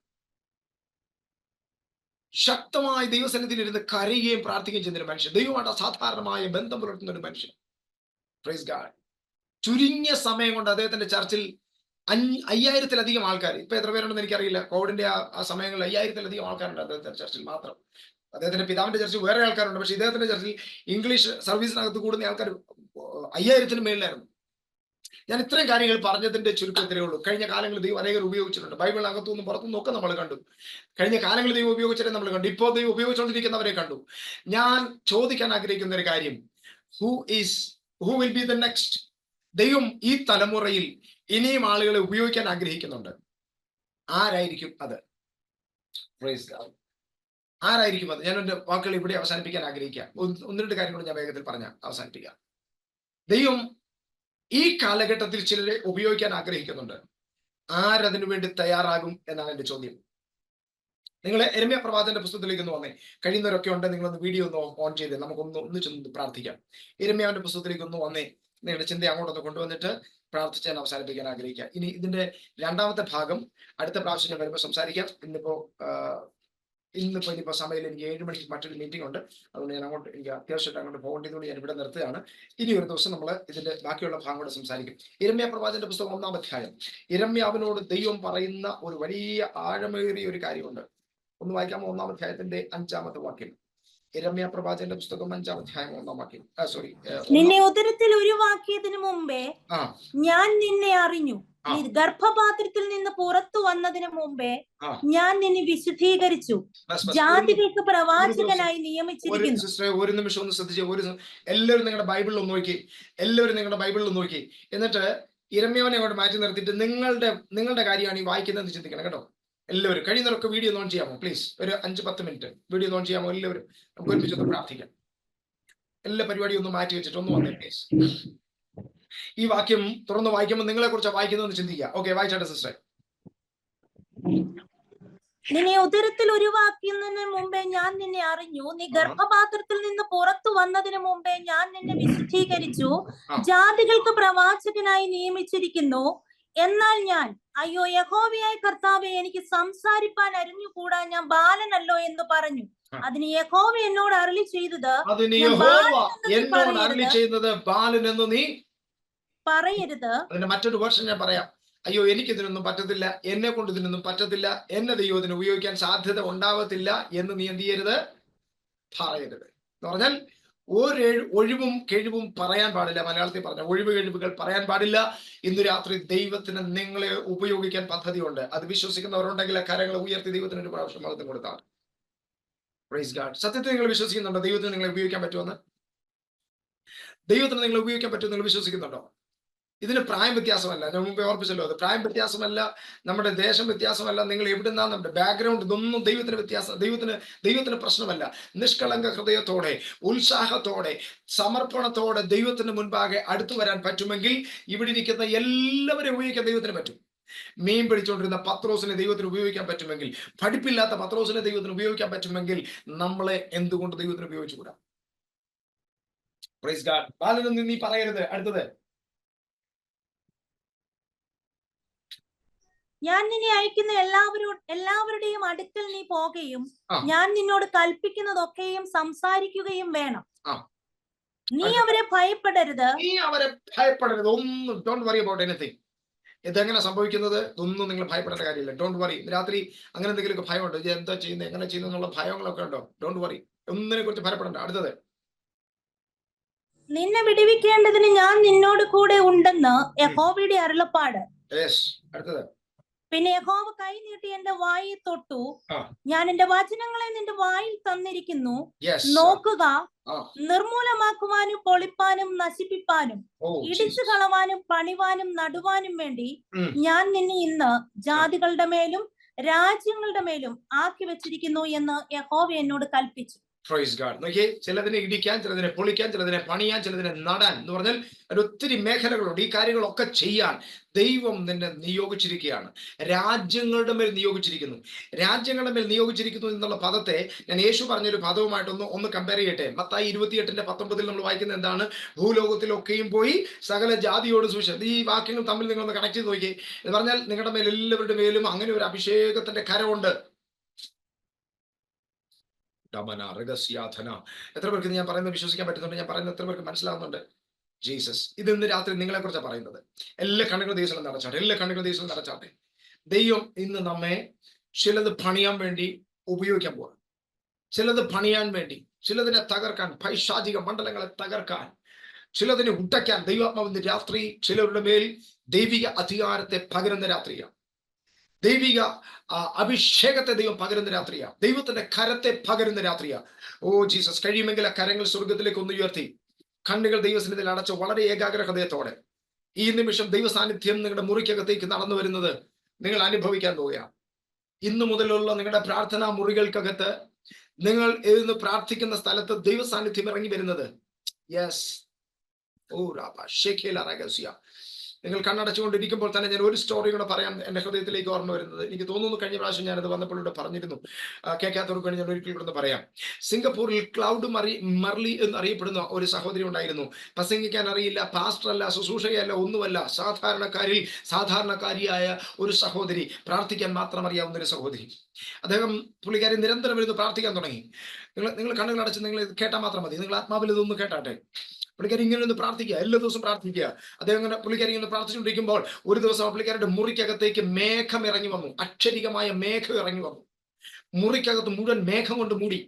ശക്തമായി ദൈവസന്നിധിയിൽ ഇരുന്ന് കരയുകയും പ്രാർത്ഥിക്കുകയും ചെയ്യുന്ന ഒരു മനുഷ്യൻ, ദൈവമായിട്ട് അസാധാരണമായ ബന്ധം പുലർത്തുന്ന ഒരു മനുഷ്യൻ. Praise God. ചുരുങ്ങിയ സമയം കൊണ്ട് അദ്ദേഹത്തിന്റെ ചർച്ചിൽ 5,000-ലധികം ആൾക്കാർ, ഇപ്പൊ എത്ര പേരുണ്ടെന്ന് എനിക്കറിയില്ല, കോവിഡിന്റെ ആ സമയങ്ങളിൽ 5,000-ലധികം ആൾക്കാരുണ്ട് അദ്ദേഹത്തിന്റെ ചർച്ചിൽ മാത്രം. അദ്ദേഹത്തിന്റെ പിതാവിന്റെ ചർച്ചിൽ വേറെ ആൾക്കാരുണ്ട്, പക്ഷെ ഇദ്ദേഹത്തിന്റെ ചർച്ചിൽ ഇംഗ്ലീഷ് സർവീസിനകത്ത് കൂടുന്ന ആൾക്കാർ 5,000-ന് മേളിലായിരുന്നു. ഞാൻ ഇത്രയും കാര്യങ്ങൾ പറഞ്ഞതിന്റെ ചുരുക്കത്തിലേ ഉള്ളൂ. കഴിഞ്ഞ കാലങ്ങളിൽ ദൈവം അനേകർ ഉപയോഗിച്ചിട്ടുണ്ട്. ബൈബിളിനകത്തുനിന്നും പുറത്തുനിന്നും ഒക്കെ നമ്മൾ കണ്ടു. കഴിഞ്ഞ കാലങ്ങളിൽ ദൈവം ഉപയോഗിച്ചവരെ നമ്മൾ കണ്ടു. ഇപ്പോൾ ദൈവം ഉപയോഗിച്ചുകൊണ്ടിരിക്കുന്നവരെ കണ്ടു. ഞാൻ ചോദിക്കാൻ ആഗ്രഹിക്കുന്ന ഒരു കാര്യം, who will be the next? ദൈവം ഈ തലമുറയിൽ ഇനിയും ആളുകളെ ഉപയോഗിക്കാൻ ആഗ്രഹിക്കുന്നുണ്ട്. ആരായിരിക്കും അത്? Praise God. ആരായിരിക്കും അത്? ഞാൻ എൻ്റെ വാക്കുകൾ ഇവിടെ അവസാനിപ്പിക്കാൻ ആഗ്രഹിക്കാം. ഒന്ന് രണ്ട് കാര്യങ്ങൾ ഞാൻ വേഗത്തിൽ പറഞ്ഞ അവസാനിപ്പിക്കാം. ദൈവം ഈ കാലഘട്ടത്തിൽ ചിലരെ ഉപയോഗിക്കാൻ ആഗ്രഹിക്കുന്നുണ്ട്. ആരതിനു വേണ്ടി തയ്യാറാകും എന്നാണ് എൻ്റെ ചോദ്യം. നിങ്ങൾ യിരെമ്യാ പ്രവാചകന്റെ പുസ്തകത്തിലേക്ക് ഒന്ന് വന്നേ. കഴിയുന്നവരൊക്കെ ഉണ്ട്, നിങ്ങളൊന്ന് വീഡിയോ ഒന്ന് ഓൺ ചെയ്ത് ഒന്നിച്ചൊന്ന് പ്രാർത്ഥിക്കാം. യിരെമ്യാവിന്റെ പുസ്തകത്തിലേക്ക് ഒന്ന് വന്നേ. നിങ്ങളുടെ ചിന്ത അങ്ങോട്ടൊന്ന് കൊണ്ടുവന്നിട്ട് പ്രാർത്ഥിച്ച് ഞാൻ അവസാനിപ്പിക്കാൻ ആഗ്രഹിക്കാം. ഇനി ഇതിന്റെ രണ്ടാമത്തെ ഭാഗം അടുത്ത പ്രാവശ്യം ഞാൻ വരുമ്പോൾ സംസാരിക്കാം. ഇന്നിപ്പോ സമയം എനിക്ക് 7 മണിക്ക് മറ്റൊരു മീറ്റിംഗ് ഉണ്ട്. അതുകൊണ്ട് ഞാൻ എനിക്ക് അത്യാവശ്യമായിട്ട് അങ്ങോട്ട് പോകേണ്ടതുകൊണ്ട് ഞാൻ ഇവിടെ നിർത്തുകയാണ്. ഇനി ഒരു ദിവസം നമ്മൾ ഇതിന്റെ ബാക്കിയുള്ള ഭാഗം കൂടെ സംസാരിക്കും. യിരെമ്യാ പ്രവാചകന്റെ പുസ്തകം 1-ാം അധ്യായം. യിരെമ്യാവിനോട് ദൈവം പറയുന്ന ഒരു വലിയ ആഴമേറിയ ഒരു കാര്യമുണ്ട്. ഒന്ന് വായിക്കാമോ? 1-ാം അധ്യായത്തിന്റെ 5-ാമത്തെ വാക്യം. യിരെമ്യാ പ്രവാചകന്റെ പുസ്തകം 5-ാം അധ്യായം 1-ാം വാക്യം. സോറി,
നിന്നെ ഉദരത്തിൽ ഉരുവാക്കിയതിനു മുമ്പേ ഞാൻ നിന്നെ അറിഞ്ഞു. നീ ഗർഭപാത്രത്തിൽ നിന്ന് പുറത്തു വന്നതിന് മുമ്പേ ഞാൻ നിന്നെ വിശുദ്ധീകരിച്ചു. ജാതികൾക്ക് പ്രവാചകനായി നിയമിച്ചിരിക്കുന്നു.
സിസ്റ്ററെ, ഒരു നിമിഷം ഒന്ന് ശ്രദ്ധിച്ചു. എല്ലാവരും നിങ്ങളുടെ ബൈബിളിൽ ഒന്ന് നോക്കി. എല്ലാവരും നിങ്ങളുടെ ബൈബിളിൽ ഒന്ന് നോക്കി. എന്നിട്ട് യിരെമ്യാവിനെ അങ്ങോട്ട് മാറ്റി നിർത്തിയിട്ട് നിങ്ങളുടെ കാര്യമാണ് ഈ വായിക്കുന്നതെന്ന് ചിന്തിക്കണം കേട്ടോ. എല്ലാവരും കഴിയുന്നവരൊക്കെ വീഡിയോ ഓൺ ചെയ്യാമോ പ്ലീസ്? ഒരു 5-10 മിനിറ്റ് വീഡിയോ ഓൺ ചെയ്യാമോ എല്ലാവരും? നമുക്ക് ഒരുമിച്ച് പ്രാർത്ഥിക്കാം. എല്ലാ പരിപാടിയും ഒന്ന് മാറ്റി വെച്ചിട്ട് ഒന്ന് വന്നേ പ്ലീസ്. ഈ വാക്യം തുറന്ന് വായിക്കുമ്പോൾ നിങ്ങളെ കുറിച്ച് വായിക്കുന്നതെന്ന് ചിന്തിക്കുക. ഓക്കെ, വായിച്ചാട്ടെ സിസ്റ്റർ.
നിന്നെ ഉദരത്തിൽ ഉരുവാക്കുന്നതിന് മുമ്പേ ഞാൻ നിന്നെ അറിഞ്ഞു. നീ ഗർഭപാത്രത്തിൽ നിന്ന് പുറത്തു വന്നതിന് മുമ്പേ ഞാൻ നിന്നെ വിശുദ്ധീകരിച്ചു. ജാതികൾക്ക് പ്രവാചകനായി നിയമിച്ചിരിക്കുന്നു. എന്നാൽ ഞാൻ, അയ്യോ യഹോവയായ കർത്താവേ, എനിക്ക് സംസാരിപ്പാൻ അറിഞ്ഞുകൂടാ, ഞാൻ ബാലനല്ലോ എന്ന് പറഞ്ഞു. അതിന് യഹോവ എന്നോട് അരുളി ചെയ്തത്,
ബാലനെന്ന് നീ
പറയരുത്.
അതിന്റെ മറ്റൊരു വേർഷൻ ഞാൻ പറയാം. അയ്യോ എനിക്കിതിനൊന്നും പറ്റത്തില്ല, എന്നെ കൊണ്ട് ഇതിനൊന്നും പറ്റത്തില്ല, എന്നെ ദൈവത്തിന് ഉപയോഗിക്കാൻ സാധ്യത ഉണ്ടാവത്തില്ല എന്ന് നീ എന്ത് ചെയ്യരുത്, പറയരുത്. എന്ന് പറഞ്ഞാൽ ഒഴിവും കഴിവും പറയാൻ പാടില്ല. മലയാളത്തിൽ പറഞ്ഞ ഒഴിവ് കഴിവുകൾ പറയാൻ പാടില്ല. ഇന്ന് രാത്രി ദൈവത്തിന് നിങ്ങളെ ഉപയോഗിക്കാൻ പദ്ധതിയുണ്ട്. അത് വിശ്വസിക്കുന്നവരുണ്ടെങ്കിൽ കരങ്ങളെ ഉയർത്തി ദൈവത്തിന് ഒരു പ്രാവശ്യം മഹത്വം കൊടുത്താൽ. Praise God. സത്യത്തിൽ നിങ്ങൾ വിശ്വസിക്കുന്നുണ്ടോ ദൈവത്തിന് നിങ്ങളെ ഉപയോഗിക്കാൻ പറ്റുമെന്ന്? ദൈവത്തിന് നിങ്ങളെ ഉപയോഗിക്കാൻ പറ്റുമെന്ന് നിങ്ങൾ വിശ്വസിക്കുന്നുണ്ടോ? ഇതിന് പ്രായം വ്യത്യാസമല്ല. ഞാൻ മുമ്പേ ഓർപ്പിച്ചല്ലോ, അത് പ്രായം വ്യത്യാസമല്ല, നമ്മുടെ ദേശം വ്യത്യാസമല്ല, നിങ്ങൾ എവിടുന്നാ, നമ്മുടെ ബാക്ക്ഗ്രൗണ്ട്, ഇതൊന്നും ദൈവത്തിന് വ്യത്യാസം, ദൈവത്തിന് പ്രശ്നമല്ല. നിഷ്കളങ്ക ഹൃദയത്തോടെ, ഉത്സാഹത്തോടെ, സമർപ്പണത്തോടെ ദൈവത്തിന് മുൻപാകെ അടുത്തു വരാൻ പറ്റുമെങ്കിൽ ഇവിടെ ഇരിക്കുന്ന എല്ലാവരെയും ഉപയോഗിക്കാൻ ദൈവത്തിന് പറ്റും. മീൻ പിടിച്ചുകൊണ്ടിരുന്ന പത്രോസിനെ ദൈവത്തിന് ഉപയോഗിക്കാൻ പറ്റുമെങ്കിൽ, പഠിപ്പില്ലാത്ത പത്രോസിനെ ദൈവത്തിന് ഉപയോഗിക്കാൻ പറ്റുമെങ്കിൽ, നമ്മളെ എന്തുകൊണ്ട് ദൈവത്തിന് ഉപയോഗിച്ചുകൂടാ? Praise God. ബാലനൊന്നും നീ പറയരുത്. അടുത്തത്,
ഞാൻ നിന്നെ അയക്കുന്ന എല്ലാവരുടെയും അടുക്കൽ നീ പോകുകയും ഞാൻ നിന്നോട് കൽപ്പിക്കുന്നതൊക്കെയും സംസാരിക്കുകയും വേണം. നീ അവരെ ഭയപ്പെടരുത്.
ഒന്നും ഡോണ്ട് വറി അബൌട്ട് എനിത്തിങ്. ഇതെങ്ങനെ സംഭവിക്കുന്നത് ഒന്നും നിങ്ങൾ ഭയപ്പെടേണ്ട കാര്യമില്ല. Don't worry. രാത്രി അങ്ങനെ എന്തെങ്കിലുമൊക്കെ ഭയമുണ്ടോ? ഇത് എന്താ ചെയ്യുന്നത്, എങ്ങനെ ചെയ്യുന്നു എന്നുള്ള ഭയങ്ങളൊക്കെ ഉണ്ടോ? Don't worry. ഒന്നിനെ കുറിച്ച് ഭയപ്പെടേണ്ട. അടുത്തത്,
നിന്നെ വിടുവിക്കേണ്ടതിന് ഞാൻ നിന്നോട് കൂടെ ഉണ്ടെന്ന് യഹോവയുടെ അരുളപ്പാട്.
അടുത്തത്,
പിന്നെ യഹോവ കൈ നീട്ടി എന്റെ വായിൽ തൊട്ടു. ഞാൻ എന്റെ വചനങ്ങളെ നിന്റെ വായിൽ തന്നിരിക്കുന്നു. നോക്കുക, നിർമൂലമാക്കുവാനും പൊളിപ്പാനും നശിപ്പിപ്പാനും ഇടിച്ചു കളവാനും പണിവാനും നടുവാനും വേണ്ടി ഞാൻ നിന്നെ ഇന്ന് ജാതികളുടെ മേലും രാജ്യങ്ങളുടെ മേലും ആക്കി വെച്ചിരിക്കുന്നു എന്ന് യഹോവ എന്നോട് കൽപ്പിച്ചു.
Praise God. നോക്കിയേ, ചിലതിനെ ഇടിക്കാൻ, ചിലതിനെ പൊളിക്കാൻ, ചിലതിനെ പണിയാൻ, ചിലതിനെ നടാൻ എന്ന് പറഞ്ഞാൽ ഒത്തിരി മേഖലകളുണ്ട്. ഈ കാര്യങ്ങളൊക്കെ ചെയ്യാൻ ദൈവം നിന്നെ നിയോഗിച്ചിരിക്കുകയാണ്. രാജ്യങ്ങളുടെ മേൽ നിയോഗിച്ചിരിക്കുന്നു. രാജ്യങ്ങളുടെ മേൽ നിയോഗിച്ചിരിക്കുന്നു എന്നുള്ള പദത്തെ ഞാൻ യേശു പറഞ്ഞൊരു പദവുമായിട്ട് ഒന്ന് കമ്പയർ ചെയ്യട്ടെ. മത്തായി 28:19 നമ്മൾ വായിക്കുന്നത് എന്താണ്? ഭൂലോകത്തിലൊക്കെയും പോയി സകല ജാതിയോട് സുവിശേഷം. ഈ വാക്യങ്ങൾ തമ്മിൽ നിങ്ങളൊന്ന് കണക്ട് ചെയ്ത് നോക്കിയേ. എന്ന് പറഞ്ഞാൽ നിങ്ങളുടെ മേൽ എല്ലാവരുടെ മേലും അങ്ങനെ ഒരു അഭിഷേകത്തിന്റെ കരമുണ്ട്. എത്ര പേർക്ക് ഞാൻ പറയുന്നത് വിശ്വസിക്കാൻ പറ്റുന്നുണ്ട്? ഞാൻ പറയുന്നത് എത്ര പേർക്ക് മനസ്സിലാവുന്നുണ്ട്? ജീസസ് ഇത് ഇന്ന് രാത്രി നിങ്ങളെ കുറിച്ചാണ് പറയുന്നത്. എല്ലാ കണ്ണുകളും ദൈവം നടച്ചാട്ടെ, എല്ലാ കണ്ണുകളും ദൈവം നടച്ചാട്ടെ. ദൈവം ഇന്ന് നമ്മെ ചിലത് പണിയാൻ വേണ്ടി ഉപയോഗിക്കാൻ പോവാ. ചിലത് പണിയാൻ വേണ്ടി, ചിലതിനെ തകർക്കാൻ, പൈശാചിക മണ്ഡലങ്ങളെ തകർക്കാൻ, ചിലതിനെ ഉടയ്ക്കാൻ ദൈവാത്മാവിന്റെ രാത്രി ചിലരുടെ മേൽ ദൈവിക അധികാരത്തെ പകരുന്ന രാത്രിയാണ്. ദൈവിക അഭിഷേകത്തെ ദൈവം പകരുന്ന രാത്രിയാ. ദൈവത്തിന്റെ കരത്തെ പകരുന്ന രാത്രിയാ. ഓ ജീസസ്, കഴിയുമെങ്കിൽ ആ കരങ്ങൾ സ്വർഗത്തിലേക്ക് ഒന്ന് ഉയർത്തി കണ്ണുകൾ ദൈവസന്നിധിയിൽ അടച്ച് വളരെ ഏകാഗ്ര ഹൃദയത്തോടെ ഈ നിമിഷം ദൈവ സാന്നിധ്യം നിങ്ങളുടെ മുറിക്കകത്തേക്ക് നടന്നു വരുന്നത് നിങ്ങൾ അനുഭവിക്കാൻ പോവുക. ഇന്നു മുതലുള്ള നിങ്ങളുടെ പ്രാർത്ഥനാ മുറികൾക്കകത്ത് നിങ്ങൾ ഇരുന്ന് പ്രാർത്ഥിക്കുന്ന സ്ഥലത്ത് ദൈവ സാന്നിധ്യം ഇറങ്ങി വരുന്നത്. യെസ്. ഓ രാബ ഷേഖേല രഹസ്യ. നിങ്ങൾ കണ്ണടച്ചുകൊണ്ടിരിക്കുമ്പോൾ തന്നെ ഞാൻ ഒരു സ്റ്റോറി കൂടെ പറയാൻ എൻ്റെ ഹൃദയത്തിലേക്ക് ഓർമ്മ വരുന്നത്. എനിക്ക് തോന്നുന്നു കഴിഞ്ഞ പ്രാവശ്യം ഞാനത് വന്നപ്പോൾ ഇവിടെ പറഞ്ഞിരുന്നു. കേൾക്കാത്തവർക്ക് വേണ്ടി ഞാൻ ഒരിക്കൽ കൂടെ പറയാം. സിംഗപ്പൂരിൽ ക്ലൗഡ് മർലി എന്ന് അറിയപ്പെടുന്ന ഒരു സഹോദരി ഉണ്ടായിരുന്നു. പ്രസംഗിക്കാൻ അറിയില്ല, പാസ്റ്റർ അല്ല, ശുശ്രൂഷകയല്ല, ഒന്നുമല്ല. സാധാരണക്കാരിയായ ഒരു സഹോദരി, പ്രാർത്ഥിക്കാൻ മാത്രം അറിയാവുന്ന ഒരു സഹോദരി. പുള്ളിക്കാരി നിരന്തരം ഇരുന്ന് പ്രാർത്ഥിക്കാൻ തുടങ്ങി. നിങ്ങൾ കണ്ണുകൾ അടച്ച് നിങ്ങൾ കേട്ടാൽ മാത്രം മതി. നിങ്ങൾ ആത്മാവിൽ ഇതൊന്ന് കേട്ടാട്ടെ. പുള്ളിക്കാരി ഇങ്ങനെ ഒന്ന് പ്രാർത്ഥിക്കുക, എല്ലാ ദിവസവും പ്രാർത്ഥിക്കുക. അദ്ദേഹം ഇങ്ങനെ പുള്ളിക്കാരി ഇങ്ങനെ പ്രാർത്ഥിച്ചുകൊണ്ടിരിക്കുമ്പോൾ ഒരു ദിവസം പുള്ളിക്കാരുടെ മുറിക്കകത്തേക്ക് മേഘം ഇറങ്ങി വന്നു. അക്ഷരികമായ മേഘം ഇറങ്ങി വന്നു. മുറിക്കകത്ത് മുഴുവൻ മേഘം കൊണ്ട് മൂടി.